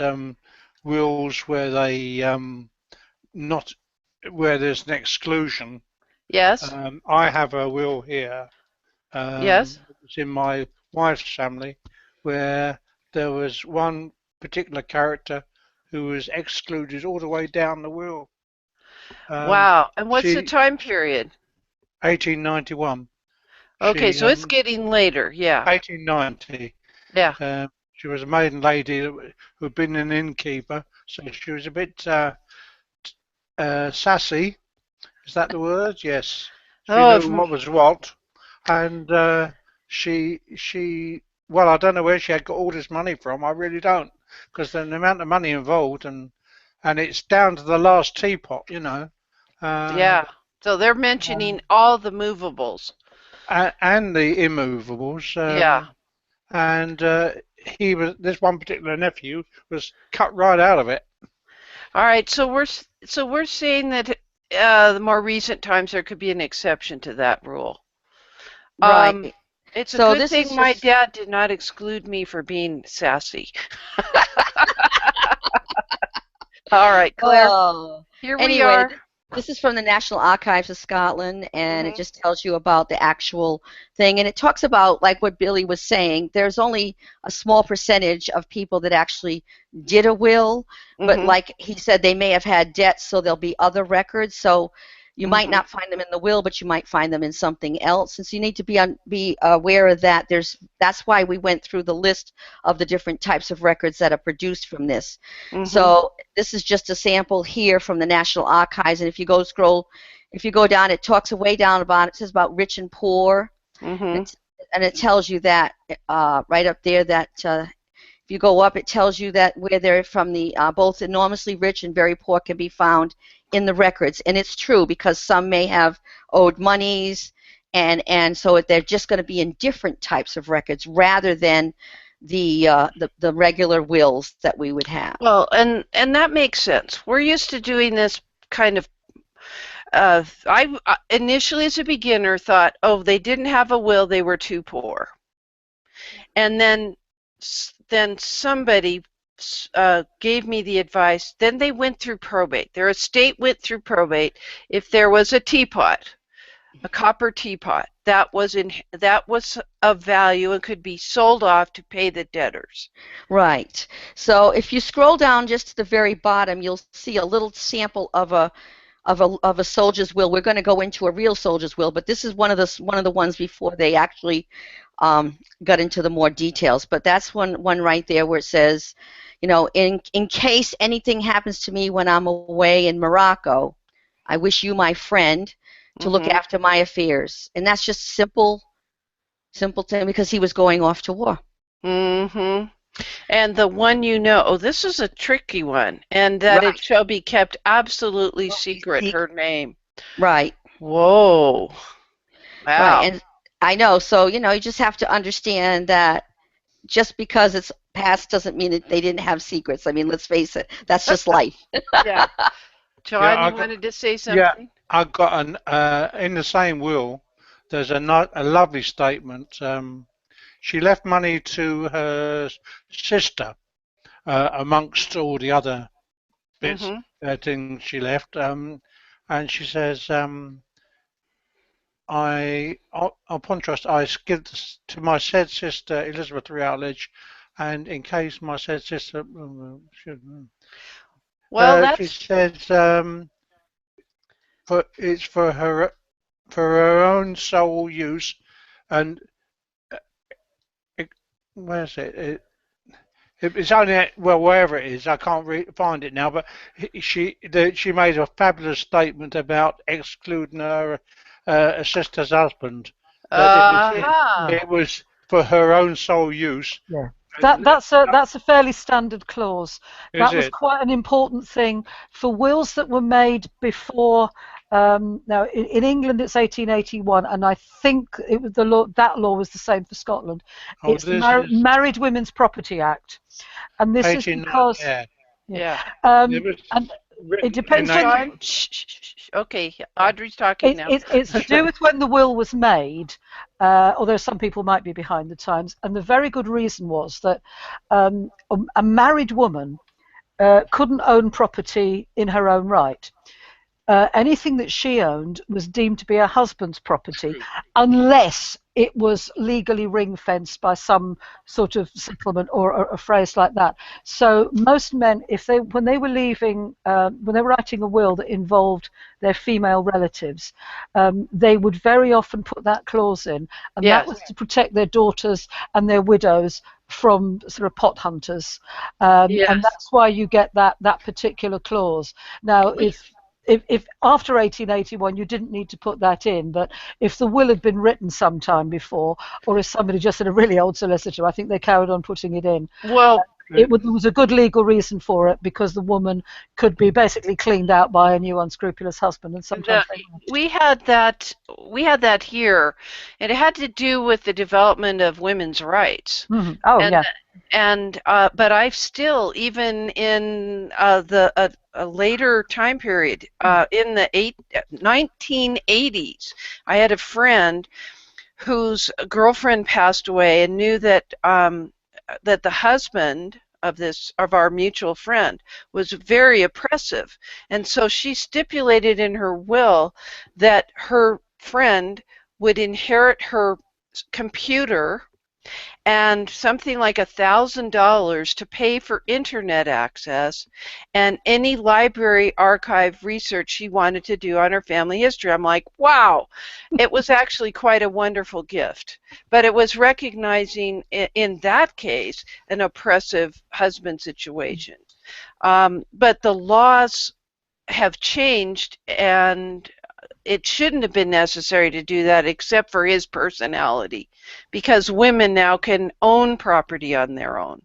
wills where they not where there's an exclusion. Yes. I have a will here. Yes. It's in my wife's family, where there was one particular character who was excluded all the way down the will. Wow. And what's the time period? 1891. Okay, so it's getting later. Yeah. 1890. Yeah. She was a maiden lady who'd been an innkeeper, so she was a bit sassy. Is that the word? Yes. She knew what was what, and she. Well, I don't know where she had got all this money from. I really don't, because the amount of money involved, and it's down to the last teapot, yeah. So they're mentioning all the movables. And the immovables. Yeah. And this one particular nephew was cut right out of it. All right, so we're saying that the more recent times there could be an exception to that rule. Right. It's a good thing my dad did not exclude me for being sassy. All right, Claire. Here we are. This is from the National Archives of Scotland, and it just tells you about the actual thing. And it talks about, like what Billy was saying, there's only a small percentage of people that actually did a will, but like he said, they may have had debts, so there'll be other records. So you might not find them in the will, but you might find them in something else. And so you need to be aware of that. That's why we went through the list of the different types of records that are produced from this. So this is just a sample here from the National Archives. And if you go down, it talks way down about it. It says about rich and poor, and it tells you that right up there that. If you go up, it tells you that where they're from the both enormously rich and very poor can be found in the records, and it's true because some may have owed monies, and so they're just going to be in different types of records rather than the regular wills that we would have. Well, and that makes sense. We're used to doing this kind of. I initially, as a beginner, thought, oh, they didn't have a will; they were too poor, and then somebody gave me the advice. Then they went through probate. Their estate went through probate. If there was a teapot, a copper teapot, that was of value and could be sold off to pay the debtors. Right. So if you scroll down just to the very bottom, you'll see a little sample of a soldier's will. We're going to go into a real soldier's will, but this is one of the ones before they actually got into the more details. But that's one right there where it says, in case anything happens to me when I'm away in Morocco, I wish you, my friend, to look after my affairs. And that's just simple thing because he was going off to war. And the one this is a tricky one, and that Right. it shall be kept absolutely secret, her name. Right. Whoa. Wow. Right. And I know. So, you just have to understand that just because it's past doesn't mean that they didn't have secrets. I mean, let's face it, that's just life. Yeah. John, Yeah, you wanted to say yeah, something? I got in the same will. There's a lovely statement. She left money to her sister amongst all the other bits things she left. And she says, upon trust, I give this to my said sister Elizabeth Routledge, and in case my said sister, Well, she says, it's for her own sole use, and where is it? It's only wherever it is. I can't find it now. But she made a fabulous statement about excluding her sister's husband. That it was for her own sole use. Yeah. That's a fairly standard clause. Is That was it? quite an important thing for wills that were made before. Now in England it's 1881, and I think it was that law was the same for Scotland. Oh, It's the Married Women's Property Act, and this is because yeah. and it depends on. Okay, Audrey's talking now. It's to do with when the will was made, although some people might be behind the times. And the very good reason was that a married woman couldn't own property in her own right. Anything that she owned was deemed to be her husband's property, unless it was legally ring-fenced by some sort of settlement or a phrase like that. So most men, when they were leaving, when they were writing a will that involved their female relatives, they would very often put that clause in, and that was to protect their daughters and their widows from sort of pot hunters, and that's why you get that particular clause. Now, if after 1881 you didn't need to put that in, but if the will had been written sometime before, or if somebody just had a really old solicitor, I think they carried on putting it in. Well, there was a good legal reason for it, because the woman could be basically cleaned out by a new unscrupulous husband, and sometimes we had that here, and it had to do with the development of women's rights. Mm-hmm. Oh, yeah. And but I've still, even in a later time period, in the 1980s, I had a friend whose girlfriend passed away, and knew that that the husband of our mutual friend was very oppressive, and so she stipulated in her will that her friend would inherit her computer and something like $1,000 to pay for internet access and any library archive research she wanted to do on her family history. I'm like, wow. It was actually quite a wonderful gift, but it was recognizing in that case an oppressive husband situation. But the laws have changed, and it shouldn't have been necessary to do that, except for his personality, because women now can own property on their own,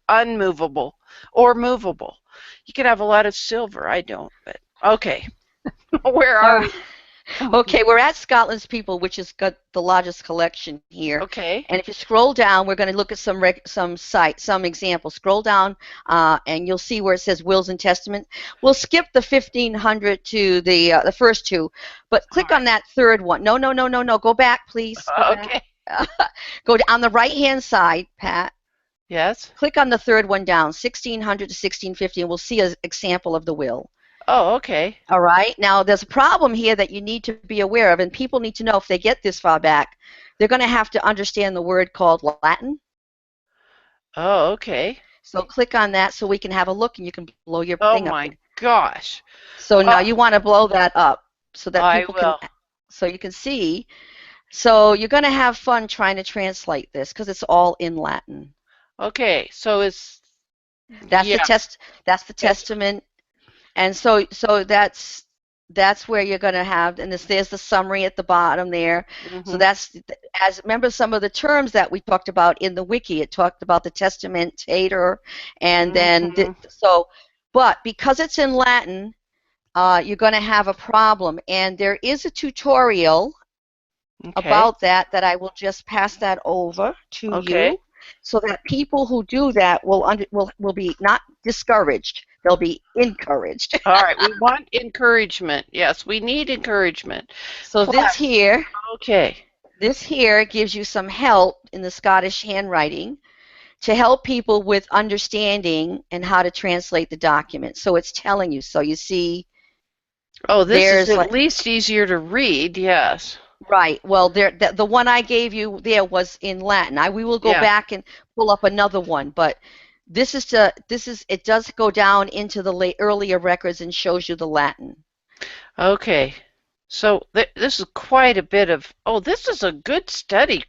unmovable or movable. You can have a lot of silver. I don't, but okay. Where are we? Okay, we're at Scotland's People, which has got the largest collection here. Okay. And if you scroll down, we're going to look at some examples. Scroll down, and you'll see where it says Wills and Testament. We'll skip the 1500 to the first two, but click on that third one. No. Go back, please. Okay. Go on the right-hand side, Pat. Yes. Click on the third one down, 1600 to 1650, and we'll see an example of the will. Oh, okay. All right. Now, there's a problem here that you need to be aware of, and people need to know if they get this far back, they're going to have to understand the word called Latin. Oh, okay. So click on that so we can have a look, and you can blow your thing up. Oh, my gosh. So now you want to blow that up so that people can, so you can see. So you're going to have fun trying to translate this because it's all in Latin. Okay. So that's the testament. And so that's that's where you're going to have, and there's the summary at the bottom there. So that's, as remember some of the terms that we talked about in the wiki. It talked about the testamentator, and then but because it's in Latin, you're going to have a problem. And there is a tutorial about that I will just pass that over to you, so that people who do that will be not discouraged. They'll be encouraged. All right, we want encouragement. Yes, we need encouragement. So this here gives you some help in the Scottish handwriting to help people with understanding and how to translate the document. So it's telling you. So you see. Oh, this is at least easier to read. Yes. Right. Well, the one I gave you there was in Latin. We will go back and pull up another one, but it does go down into the earlier records and shows you the Latin. Okay. So this is quite a bit of. Oh, this is a good study.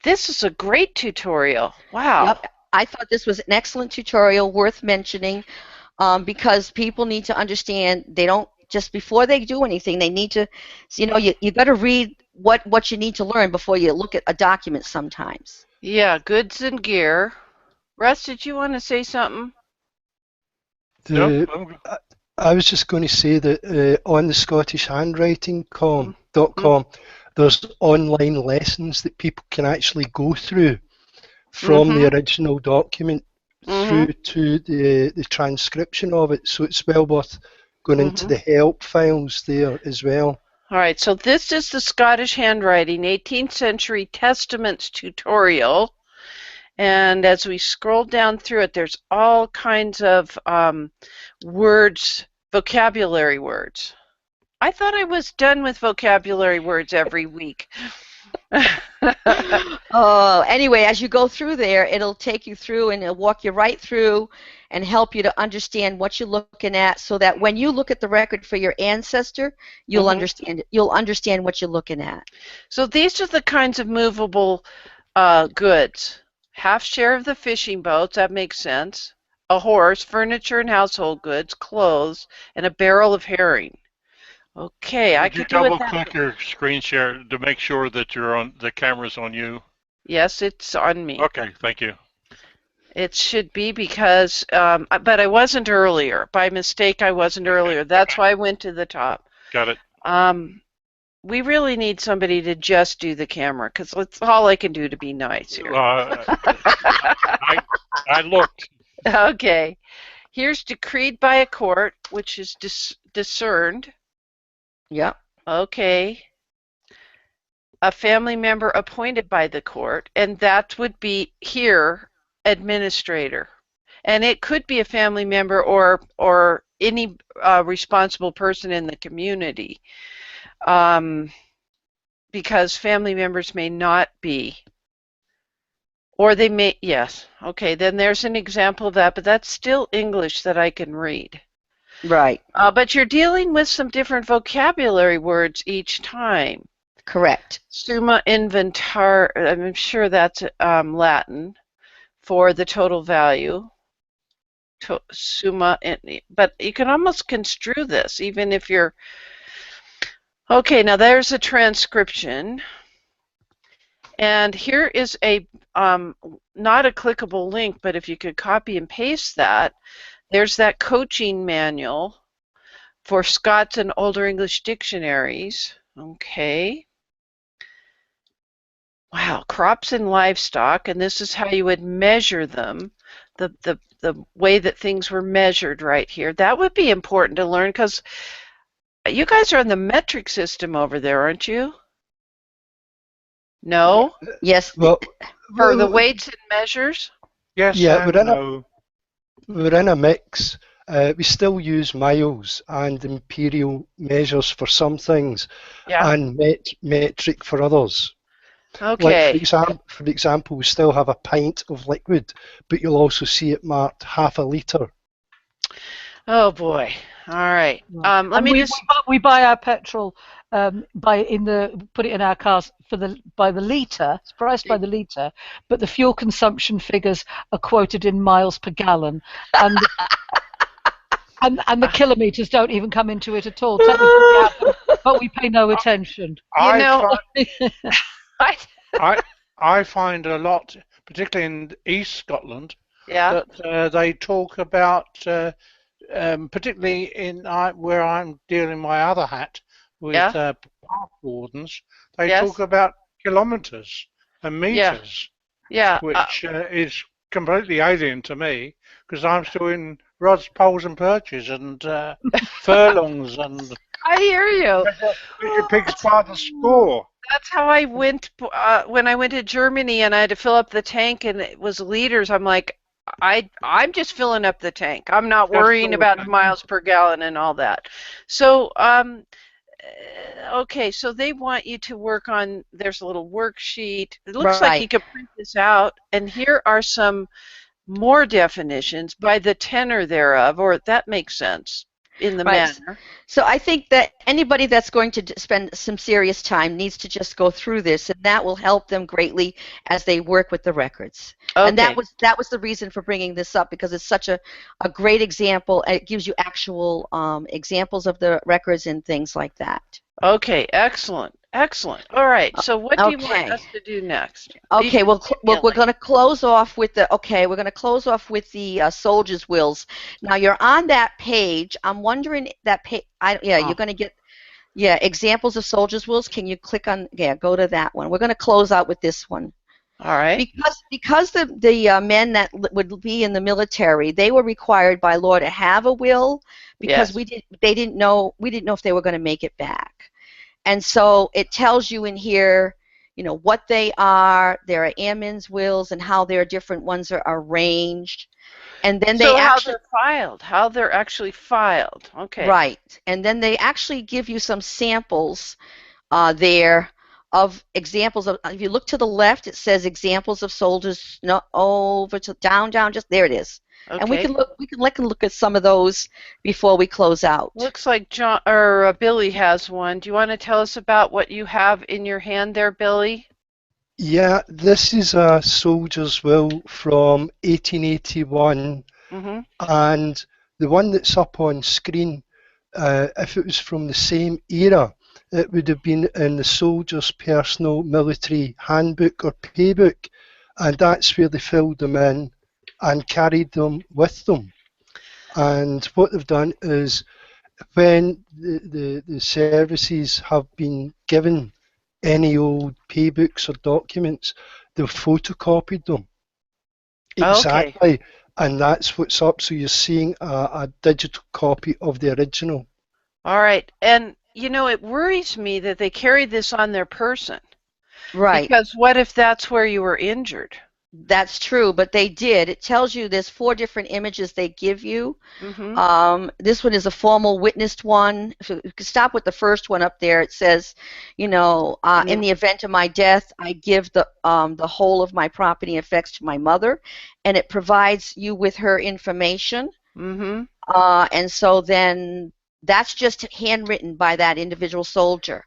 This is a great tutorial. Wow. Yep. I thought this was an excellent tutorial, worth mentioning, because people need to understand. They don't. Just before they do anything, they need to, you got to read what you need to learn before you look at a document sometimes. Yeah, goods and gear. Russ, did you want to say something? I was just going to say that on the ScottishHandwriting.com, there's online lessons that people can actually go through from the original document through to the transcription of it. So it's well worth going into the help files there as well. All right, so this is the Scottish Handwriting 18th Century Testaments tutorial. And as we scroll down through it, there's all kinds of words, vocabulary words. I thought I was done with vocabulary words every week. Oh, anyway, as you go through there, it'll take you through and it'll walk you right through and help you to understand what you're looking at, so that when you look at the record for your ancestor, you'll understand it. You'll understand what you're looking at. So these are the kinds of movable goods. Half share of the fishing boats, that makes sense. A horse, furniture and household goods, clothes, and a barrel of herring. Okay, I could do it. Double click your screen share to make sure that the camera's on you. Yes, it's on me. Okay, thank you. It should be because, but I wasn't earlier. By mistake, I wasn't earlier. That's why I went to the top. Got it. We really need somebody to just do the camera, because that's all I can do to be nice here. I looked. Okay. Here's decreed by a court, which is discerned. Yep. Okay. A family member appointed by the court, and that would be here, administrator. And it could be a family member or any responsible person in the community, because family members may not be, or they may, yes. Okay, then there's an example of that, but that's still English that I can read. Right. But you're dealing with some different vocabulary words each time. Correct. Summa inventar, I'm sure that's Latin for the total value. Summa, but you can almost construe this even if you're. Okay, now there's a transcription. And here is a, not a clickable link, but if you could copy and paste that, there's that coaching manual for Scots and Older English dictionaries. Okay. Wow, crops and livestock, and this is how you would measure them, the way that things were measured right here. That would be important to learn, because you guys are on the metric system over there, aren't you? No? Yes. Well, For the weights and measures? Yes. Yeah, we're in a mix. We still use miles and imperial measures for some things, and metric for others. Okay. Like for example, we still have a pint of liquid, but you'll also see it marked half a litre. Oh boy! All right. We buy our petrol put it in our cars by the litre. It's priced by the litre, but the fuel consumption figures are quoted in miles per gallon, and And the kilometres don't even come into it at all. Technically, we have them, but we pay no attention. You know, I find a lot, particularly in East Scotland, yeah, that they talk about, particularly in where I'm dealing my other hat with yeah, park wardens, they talk yes, about kilometres and yeah, metres, yeah. which is completely alien to me because I'm still in rods, poles, and perches and furlongs and I hear you. measure pigs by the score. That's how I went when I went to Germany and I had to fill up the tank and it was liters. I'm like, I'm just filling up the tank. I'm not Just worrying sort about of, miles per gallon and all that. So, okay, so they want you to work on, there's a little worksheet. It looks like you Right. could print this out, and here are some more definitions by the tenor thereof, or that makes sense in the Right. manner. So I think that anybody that's going to spend some serious time needs to just go through this, and that will help them greatly as they work with the records. And Okay, that was the reason for bringing this up, because it's such a great example. And it gives you actual examples of the records and things like that. okay, excellent, excellent. All right, so what do you want Okay. us to do next? Okay, we're Emailing. going to close off with the soldiers' wills. Now you're on that page. I'm wondering that page. You're going to get examples of soldiers' wills. Can you click on go to that one? We're going to close out with this one. All right. Because the men that would be in the military, they were required by law to have a will because Yes. we didn't know if they were going to make it back. And so it tells you in here, what they are. There are airmen's wills and how their different ones are arranged. And then So they how actually, they're filed, how they're actually filed. Okay. right. And then they actually give you some samples there of examples of, if you look to the left, it says examples of soldiers, no, over to down, just there it is. Okay. And we can look at some of those before we close out. Looks like John or Billy has one. Do you want to tell us about what you have in your hand there, Billy? Yeah, this is a soldier's will from 1881, and the one that's up on screen, if it was from the same era, it would have been in the soldier's personal military handbook or paybook, and that's where they filled them in and carried them with them. And what they've done is, when the services have been given any old paybooks or documents, they've photocopied them. Exactly. Okay. And that's what's up. So you're seeing a digital copy of the original. All right. And, it worries me that they carried this on their person. Right. Because what if that's where you were injured? That's true, but they did. It tells you there's 4 different images they give you. This one is a formal witnessed one. If you could stop with the first one up there, it says, in the event of my death, I give the whole of my property and effects to my mother, and it provides you with her information. And so then that's just handwritten by that individual soldier.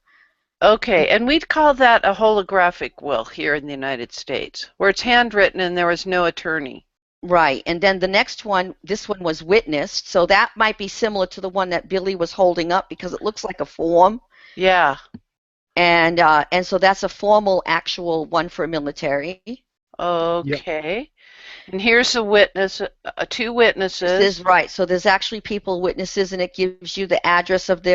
Okay, and we'd call that a holographic will here in the United States, where it's handwritten and there was no attorney. Right, and then the next one, this one was witnessed, so that might be similar to the one that Billy was holding up because it looks like a form. Yeah. And so that's a formal, actual one for military. Okay. Yep. And here's a witness, 2 witnesses. This is right. So there's actually people, witnesses, and it gives you the address of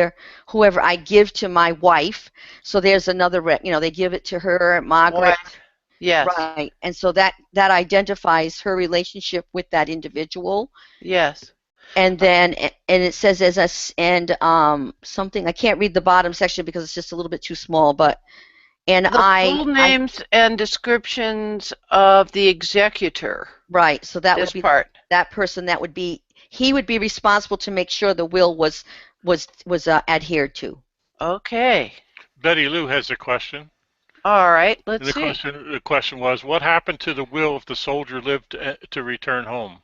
whoever I give to my wife. So there's another, they give it to her, Margaret. Right. Yes. Right. And so that identifies her relationship with that individual. Yes. And then, and it says something, I can't read the bottom section because it's just a little bit too small, but full names and descriptions of the executor. Right. So that would be that person. He would be responsible to make sure the will was adhered to. Okay. Betty Lou has a question. All right. Let's see. The question was, what happened to the will if the soldier lived to return home?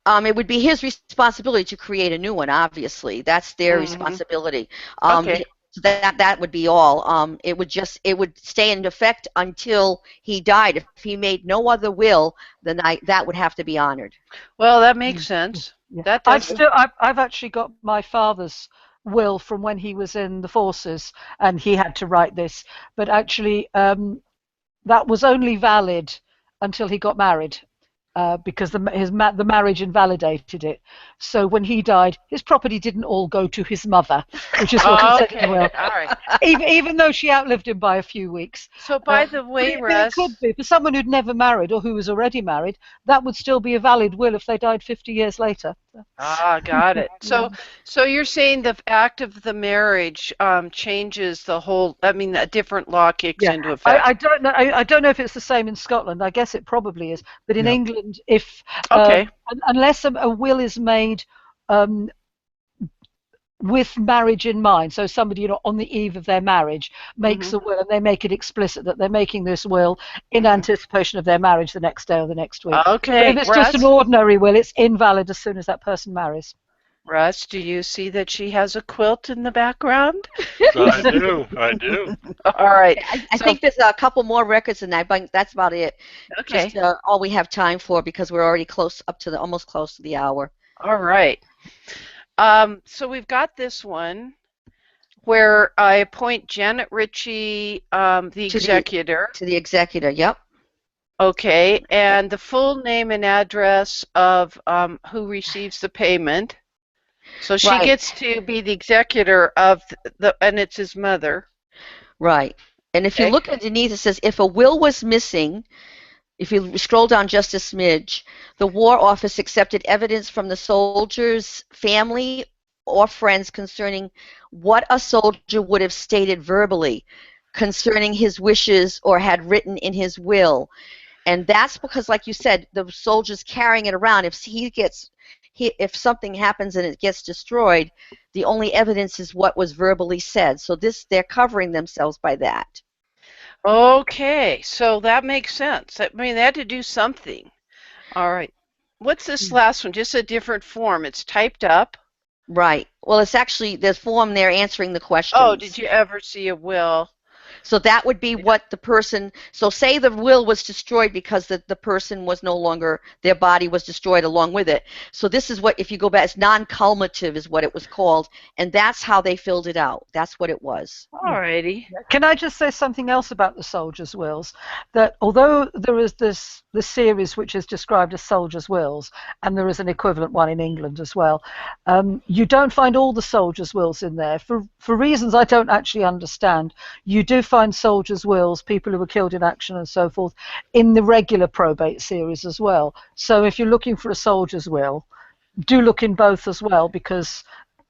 It would be his responsibility to create a new one. Obviously, that's their responsibility. Okay. So that would be all. It would stay in effect until he died. If he made no other will, then that would have to be honored. Well, that makes sense. Yeah. That does. I've actually got my father's will from when he was in the forces, and he had to write this. But actually, that was only valid until he got married, because the marriage invalidated it. So when he died, his property didn't all go to his mother, which is what he said in the will. All right. Even though she outlived him by a few weeks. So by the way, it could be for someone who'd never married or who was already married. That would still be a valid will if they died 50 years later. Got it. So you're saying the act of the marriage changes the whole. I mean, a different law kicks into effect. I don't know. I don't know if it's the same in Scotland. I guess it probably is. But in England, if unless a will is made with marriage in mind, so somebody on the eve of their marriage makes a will, and they make it explicit that they're making this will in anticipation of their marriage the next day or the next week. Okay. But if it's just an ordinary will, it's invalid as soon as that person marries. Russ, do you see that she has a quilt in the background? I do. All right. I think there's a couple more records in that, but that's about it. Okay. Just all we have time for, because we're already almost close to the hour. All right. So we've got this one where I appoint Janet Ritchie, the executor. To the executor, yep. Okay, and the full name and address of who receives the payment. So she gets to be the executor of and it's his mother. Right. And if you look underneath, it says, if a will was missing, if you scroll down just a smidge, the War Office accepted evidence from the soldier's family or friends concerning what a soldier would have stated verbally concerning his wishes or had written in his will. And that's because, like you said, the soldier's carrying it around. If something happens and it gets destroyed, the only evidence is what was verbally said. So they're covering themselves by that. Okay, so that makes sense. I mean, they had to do something. All right. What's this last one? Just a different form. It's typed up. Right. Well, it's actually the form there answering the questions. Oh, did you ever see a will? So that would be what the person, so say the will was destroyed because the person was no longer, their body was destroyed along with it. So this is what, if you go back, it's non-culminative is what it was called, and that's how they filled it out. That's what it was. All righty. Can I just say something else about the soldiers' wills? That although there is this series which is described as soldiers' wills, and there is an equivalent one in England as well, you don't find all the soldiers' wills in there for reasons I don't actually understand. You do find soldiers' wills, people who were killed in action and so forth, in the regular probate series as well. So if you're looking for a soldier's will, do look in both as well, because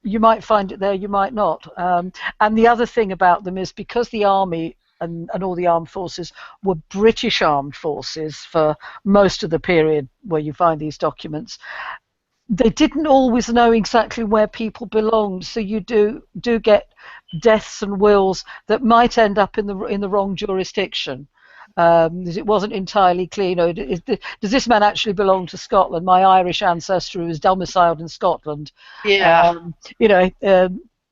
you might find it there, you might not. And the other thing about them is because the army and all the armed forces were British armed forces for most of the period where you find these documents, they didn't always know exactly where people belonged, so you do get deaths and wills that might end up in the wrong jurisdiction. It wasn't entirely clear. Does this man actually belong to Scotland? My Irish ancestor who is domiciled in Scotland. Yeah.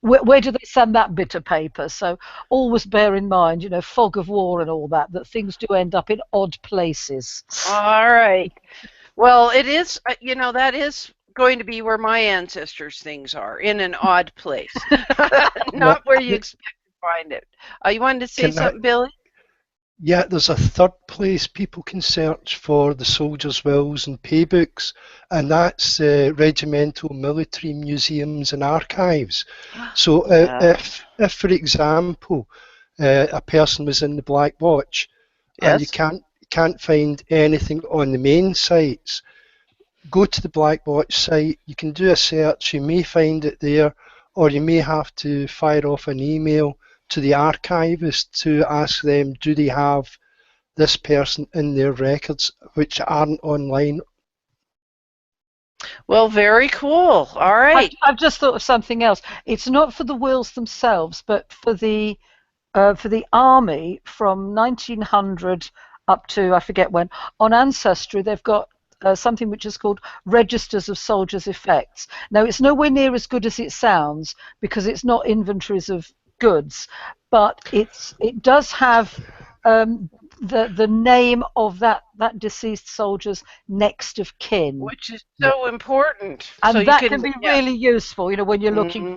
Where do they send that bit of paper? So always bear in mind, fog of war and all that things do end up in odd places. All right. Well, it is, that is going to be where my ancestors' things are, in an odd place. Not where you expect to find it. You wanted to say something, Billy? Yeah, there's a third place people can search for the soldiers' wills and paybooks, and that's regimental military museums and archives. So if, for example, a person was in the Black Watch, and you can't find anything on the main sites, go to the Black Watch site, you can do a search, you may find it there, or you may have to fire off an email to the archivist to ask them, do they have this person in their records which aren't online? Well, very cool. All right. I've just thought of something else. It's not for the wills themselves, but for the army from 1900 up to, I forget when, on Ancestry, they've got something which is called Registers of Soldiers' Effects. Now, it's nowhere near as good as it sounds because it's not inventories of goods, but it does have the name of that that deceased soldier's next of kin. Which is so important. And so that can be really useful, when you're looking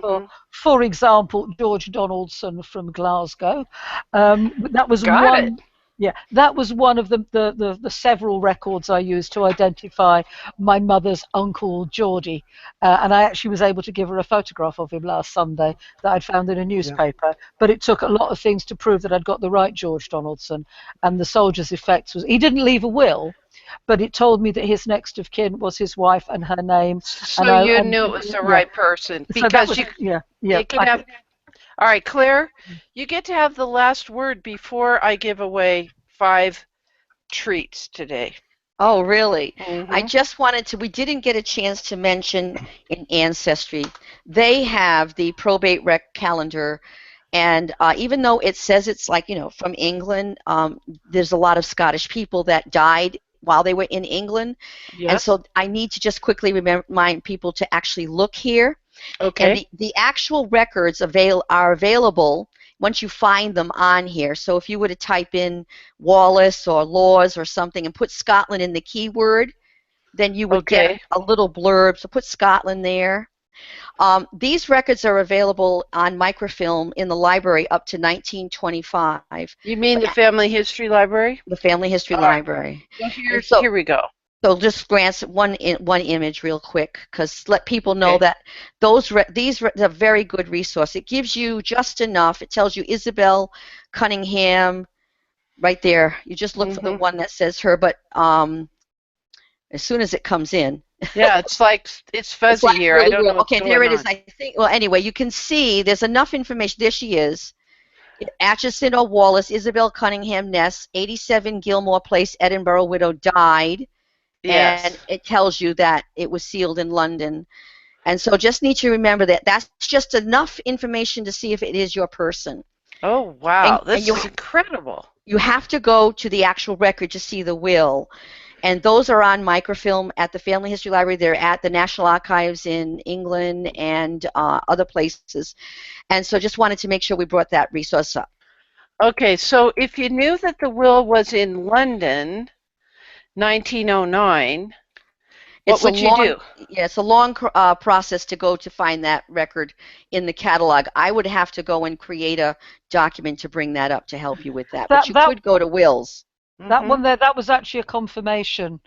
for example, George Donaldson from Glasgow. That was one. Yeah, that was one of the several records I used to identify my mother's uncle Geordie, and I actually was able to give her a photograph of him last Sunday that I'd found in a newspaper. Yeah. But it took a lot of things to prove that I'd got the right George Donaldson, and the soldier's effects was he didn't leave a will, but it told me that his next of kin was his wife and her name. So you knew it was the right person because so you can have. All right, Claire, you get to have the last word before I give away 5 treats today. Oh, really? I just wanted to, we didn't get a chance to mention in Ancestry. They have the probate rec calendar, and even though it says it's like, from England, there's a lot of Scottish people that died while they were in England. Yes. And so I need to just quickly remind people to actually look here. Okay. And the actual records are available once you find them on here. So if you were to type in Wallace or Laws or something and put Scotland in the keyword, then you would get a little blurb. So put Scotland there. These records are available on microfilm in the library up to 1925. You mean the Family History Library? The Family History Library. So here we go. So just glance at one image real quick, because let people know that these are a very good resource. It gives you just enough. It tells you Isabel Cunningham right there. You just look for the one that says her, but as soon as it comes in. Yeah, it's fuzzy here. Really, I don't know what's going there it is. I think. Well, anyway, you can see there's enough information. There she is. Atchison or Wallace, Isabel Cunningham Ness, 87 Gilmore Place, Edinburgh, widow, died. Yes. And it tells you that it was sealed in London. And so just need to remember that that's just enough information to see if it is your person. Oh, wow. This is incredible. You have to go to the actual record to see the will. And those are on microfilm at the Family History Library. They're at the National Archives in England and other places. And so just wanted to make sure we brought that resource up. Okay, so if you knew that the will was in London, 1909, what would you do? Yeah, it's a long process to go to find that record in the catalog. I would have to go and create a document to bring that up to help you with that. But you could go to wills. That one there, that was actually a confirmation.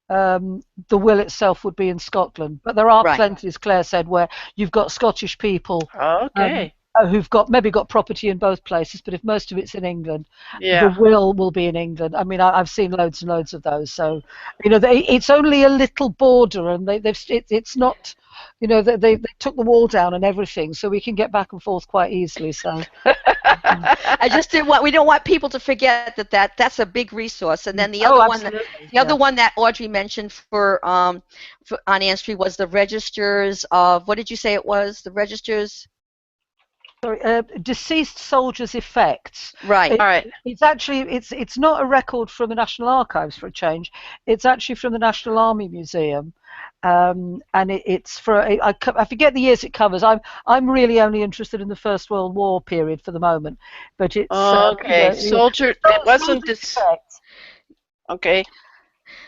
The will itself would be in Scotland, but there are plenty, as Claire said, where you've got Scottish people. Okay. Who've maybe got property in both places, but if most of it's in England, the will be in England. I mean, I've seen loads and loads of those. So, it's only a little border, and it's not, they took the wall down and everything, so we can get back and forth quite easily. So, I just we don't want people to forget that's a big resource. And then the other other one that Audrey mentioned for on Ancestry was the registers of, what did you say it was? The registers. Sorry, deceased soldiers' effects. Right. All right. It's actually it's not a record from the National Archives for a change. It's actually from the National Army Museum, and it's for I forget the years it covers. I'm really only interested in the First World War period for the moment, but it's soldier. It wasn't this. Okay.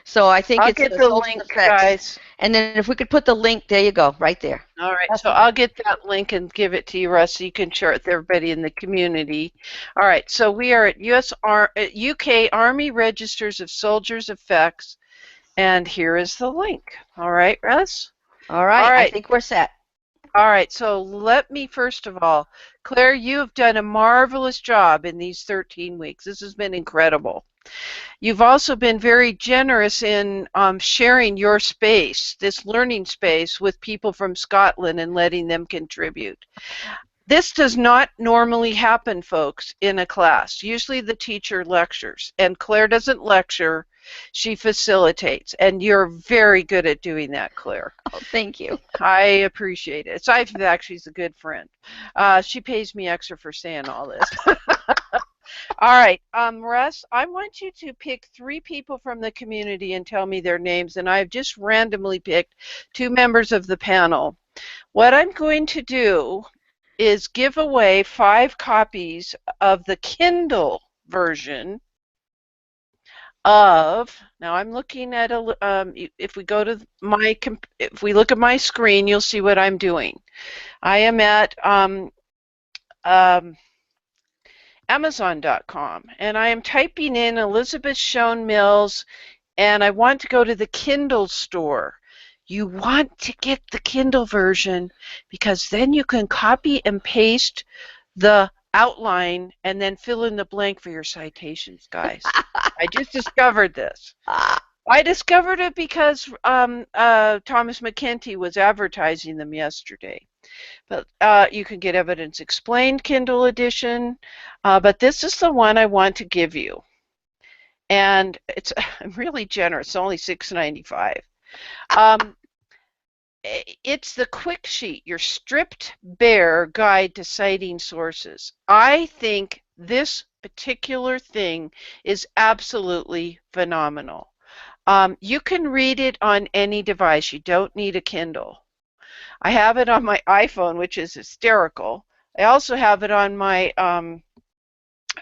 So I think I'll get the link, guys. And then if we could put the link, there you go, right there. All right, so I'll get that link and give it to you, Russ, so you can share it with everybody in the community. All right, so we are at UK Army Registers of Soldiers' Effects, and here is the link. All right, Russ? All right, I think we're set. All right, so let me first of all, Claire, you have done a marvelous job in these 13 weeks. This has been incredible. You've also been very generous in sharing your space, this learning space, with people from Scotland and letting them contribute. This does not normally happen, folks, in a class. Usually the teacher lectures, and Claire doesn't lecture, she facilitates, and you're very good at doing that, Claire. Oh, thank you. I appreciate it. Aside from that, she's a good friend. She pays me extra for saying all this. All right, Russ, I want you to pick 3 people from the community and tell me their names, and I've just randomly picked 2 members of the panel. What I'm going to do is give away 5 copies of the Kindle version of, now I'm looking at if we go to if we look at my screen, you'll see what I'm doing. I am at Amazon.com, and I am typing in Elizabeth Shown Mills, and I want to go to the Kindle store. You want to get the Kindle version because then you can copy and paste the outline and then fill in the blank for your citations, guys. I just discovered this. I discovered it because Thomas McKenty was advertising them yesterday. But you can get Evidence Explained Kindle edition, but this is the one I want to give you. And it's really generous, it's only $6.95. It's the quick sheet, your stripped bare guide to citing sources. I think this particular thing is absolutely phenomenal. You can read it on any device. You don't need a Kindle. I have it on my iPhone, which is hysterical. I also have it on my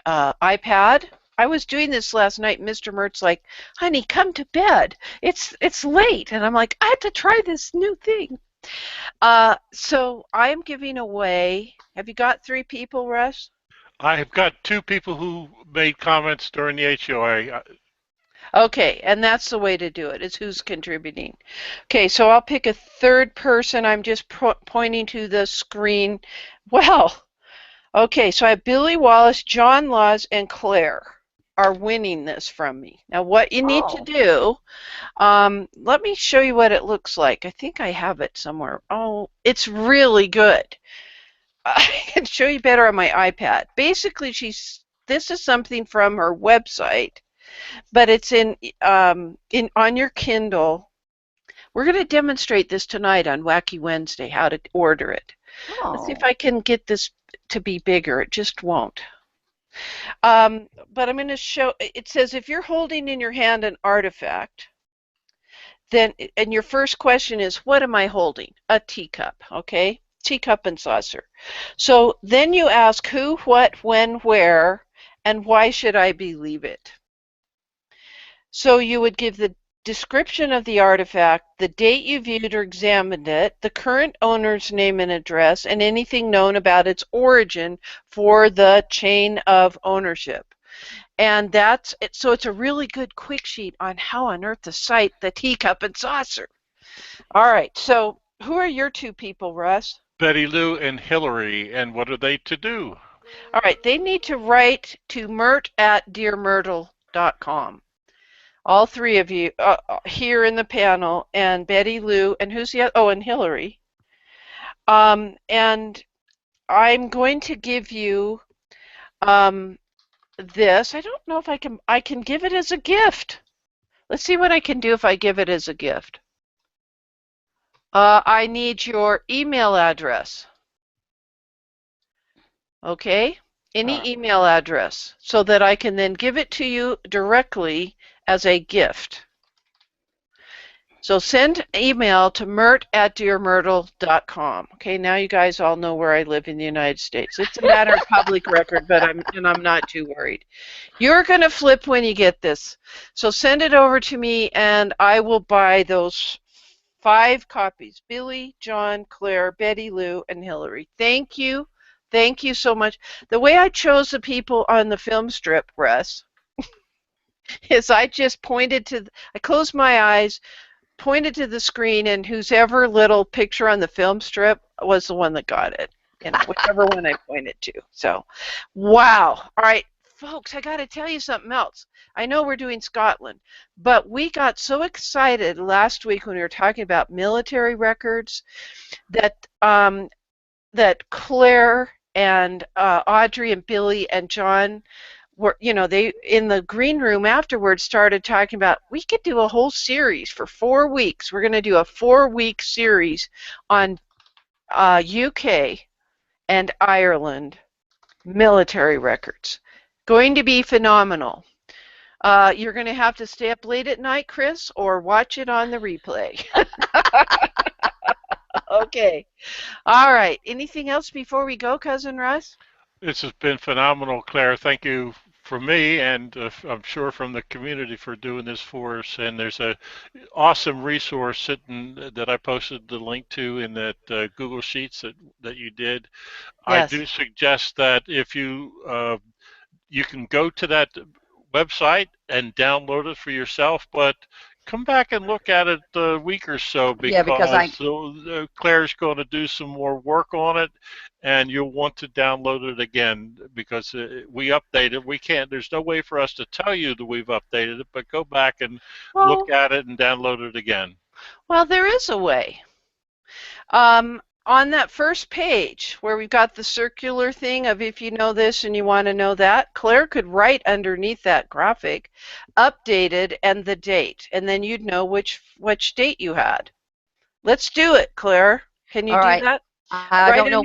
iPad. I was doing this last night. Mr. Mert's like, honey, come to bed. It's late. And I'm like, I have to try this new thing. So I'm giving away, have you got 3 people, Russ? I have got 2 people who made comments during the HOA. Okay, and that's the way to do it, is who's contributing. Okay, so I'll pick a 3rd person. I'm just pointing to the screen. Well, okay, so I have Billy Wallace, John Laws, and Claire are winning this from me. Now what you need to do, let me show you what it looks like. I think I have it somewhere. Oh, it's really good. I can show you better on my iPad. Basically, this is something from her website, but it's on your Kindle. We're going to demonstrate this tonight on Wacky Wednesday, how to order it. Let's see if I can get this to be bigger. It just won't. But I'm going to show, it says if you're holding in your hand an artifact, then, and your first question is, what am I holding? A teacup, okay? Teacup and saucer. So then you ask who, what, when, where, and why should I believe it? So you would give the description of the artifact, the date you viewed or examined it, the current owner's name and address, and anything known about its origin for the chain of ownership. And that's it. So it's a really good quick sheet on how on earth to cite the teacup and saucer. All right, so who are your 2 people, Russ? Betty Lou and Hillary, and what are they to do? All right, they need to write to mert@dearmyrtle.com. All 3 of you here in the panel, and Betty Lou, and who's the other? Oh, and Hillary. And I'm going to give you this. I don't know if I can give it as a gift. Let's see what I can do if I give it as a gift. I need your email address. Okay? Any email address, so that I can then give it to you directly as a gift. So send email to mert@dearmyrtle.com. Okay, now you guys all know where I live in the United States. It's a matter of public record, but I'm not too worried. You're going to flip when you get this. So send it over to me, and I will buy those 5 copies. Billy, John, Claire, Betty Lou, and Hillary. Thank you. Thank you so much. The way I chose the people on the film strip, Russ, is I just I closed my eyes, pointed to the screen, and whoever little picture on the film strip was the one that got it. Whichever one I pointed to. So, wow. All right, folks, I got to tell you something else. I know we're doing Scotland, but we got so excited last week when we were talking about military records that that Claire and Audrey and Billy and John were, they in the green room afterwards started talking about, we could do a whole series for 4 weeks. We're going to do a 4-week series on UK and Ireland military records. Going to be phenomenal. You're going to have to stay up late at night, Chris, or watch it on the replay. Okay. All right. Anything else before we go, Cousin Russ? This has been phenomenal, Claire. Thank you from me, and I'm sure from the community for doing this for us. And there's a awesome resource sitting that I posted the link to in that Google Sheets that you did. I do suggest that if you can go to that website and download it for yourself, but come back and look at it a week or so, because Claire's going to do some more work on it, and you'll want to download it again because we update it. We can't. There's no way for us to tell you that we've updated it, but go back and look at it and download it again. Well, there is a way. On that first page where we've got the circular thing of if you know this and you want to know that, Claire could write underneath that graphic, updated and the date, and then you'd know which date you had. Let's do it, Claire. Can you do that? I don't know.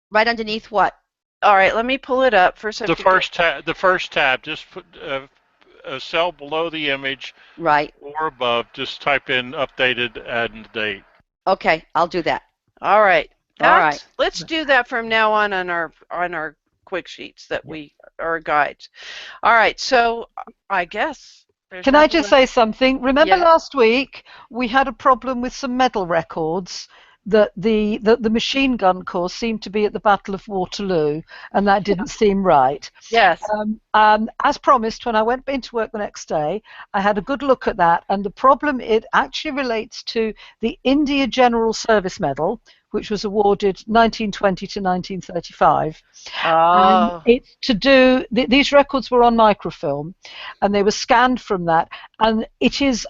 Right underneath what? All right, let me pull it up. First, the first tab. Just put a cell below the image, right, or above. Just type in updated and date. Okay, I'll do that. All right. All right. Let's do that from now on our quick sheets that our guides. All right. So I guess. Can I just say something? Remember last week we had a problem with some medal records that the machine gun corps seemed to be at the Battle of Waterloo, and that didn't seem right. Yes. As promised, when I went into work the next day, I had a good look at that, and the problem, it actually relates to the India General Service Medal, which was awarded 1920 to 1935. It's to do, these records were on microfilm, and they were scanned from that, and it is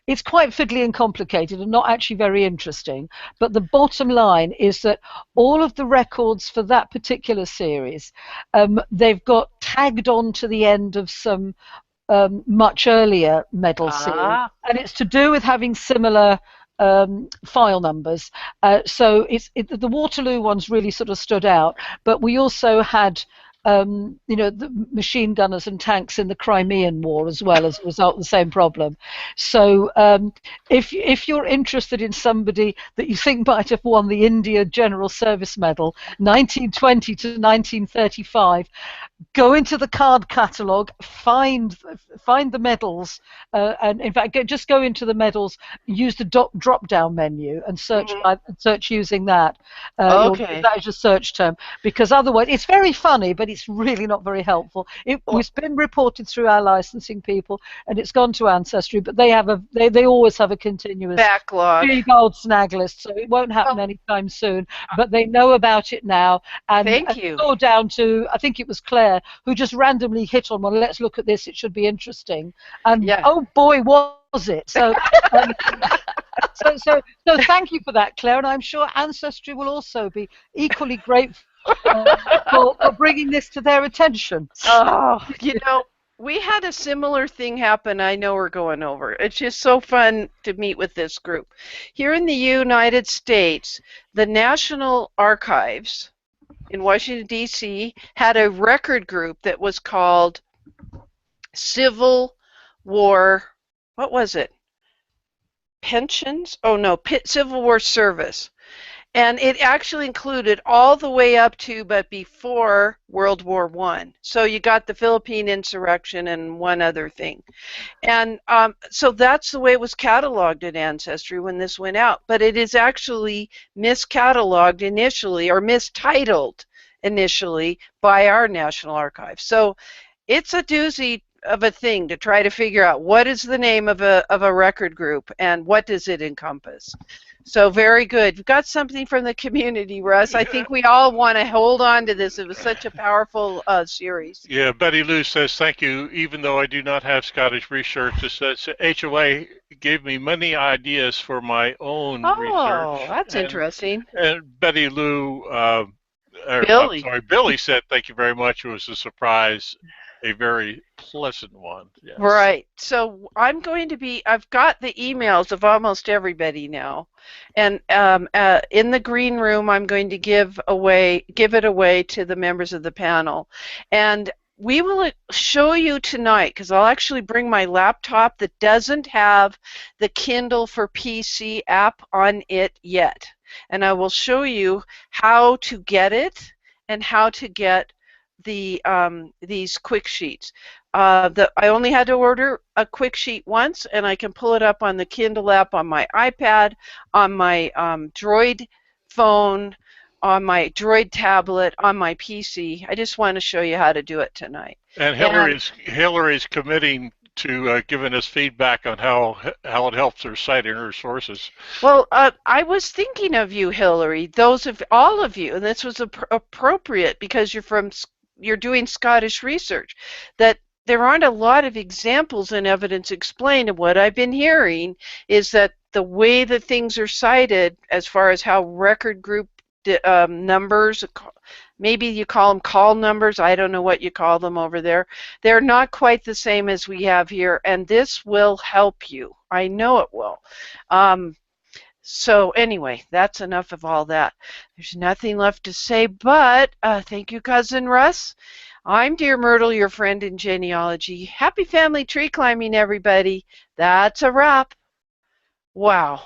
it's quite fiddly and complicated and not actually very interesting, but the bottom line is that all of the records for that particular series, they've got tagged on to the end of some much earlier medal series, and it's to do with having similar file numbers. So the Waterloo ones really sort of stood out, but we also had the machine gunners and tanks in the Crimean War as well as a result of the same problem. So if you're interested in somebody that you think might have won the India General Service Medal 1920 to 1935, go into the card catalogue, find the medals, and in fact just go into the medals, use the drop down menu and search using that. That is a search term, because otherwise it's very funny, but it's really not very helpful. It's been reported through our licensing people, and it's gone to Ancestry, but they always have a continuous backlog, big old snag list, so it won't happen anytime soon. But they know about it now, and go down to, I think it was Claire who just randomly hit on one. Let's look at this; it should be interesting. And oh boy, was it! So. So thank you for that, Claire, and I'm sure Ancestry will also be equally grateful for bringing this to their attention. Oh, we had a similar thing happen. I know we're going over. It's just so fun to meet with this group. Here in the United States, the National Archives in Washington, D.C. had a record group that was called Civil War, what was it? Pensions? Oh no, Civil War Service. And it actually included all the way up to but before World War I. So you got the Philippine insurrection and one other thing. And so that's the way it was cataloged at Ancestry when this went out. But it is actually miscatalogued initially, or mistitled initially, by our National Archives. So it's a doozy of a thing to try to figure out what is the name of a record group and what does it encompass. So very good. We've got something from the community, Russ. I think we all want to hold on to this. It was such a powerful series. Yeah, Betty Lou says, thank you. Even though I do not have Scottish research, it says HOA gave me many ideas for my own research. Oh, that's interesting. And Betty Lou, Billy said, thank you very much. It was a surprise. A very pleasant one. Yes. Right. So I've got the emails of almost everybody now. And in the green room, I'm going to give it away to the members of the panel. And we will show you tonight, because I'll actually bring my laptop that doesn't have the Kindle for PC app on it yet. And I will show you how to get it and how to get these quick sheets. I only had to order a quick sheet once, and I can pull it up on the Kindle app, on my iPad, on my Droid phone, on my Droid tablet, on my PC. I just want to show you how to do it tonight. And Hillary's committing to giving us feedback on how it helps her citing her sources. Well, I was thinking of you, Hillary. All of you, and this was appropriate because you're doing Scottish research. That there aren't a lot of examples in Evidence Explained, and what I've been hearing is that the way that things are cited, as far as how record group numbers, maybe you call them call numbers, I don't know what you call them over there, they're not quite the same as we have here, and this will help you. I know it will. So anyway, that's enough of all that. There's nothing left to say, but thank you, Cousin Russ. I'm Dear Myrtle, your friend in genealogy. Happy family tree climbing, everybody. That's a wrap. Wow.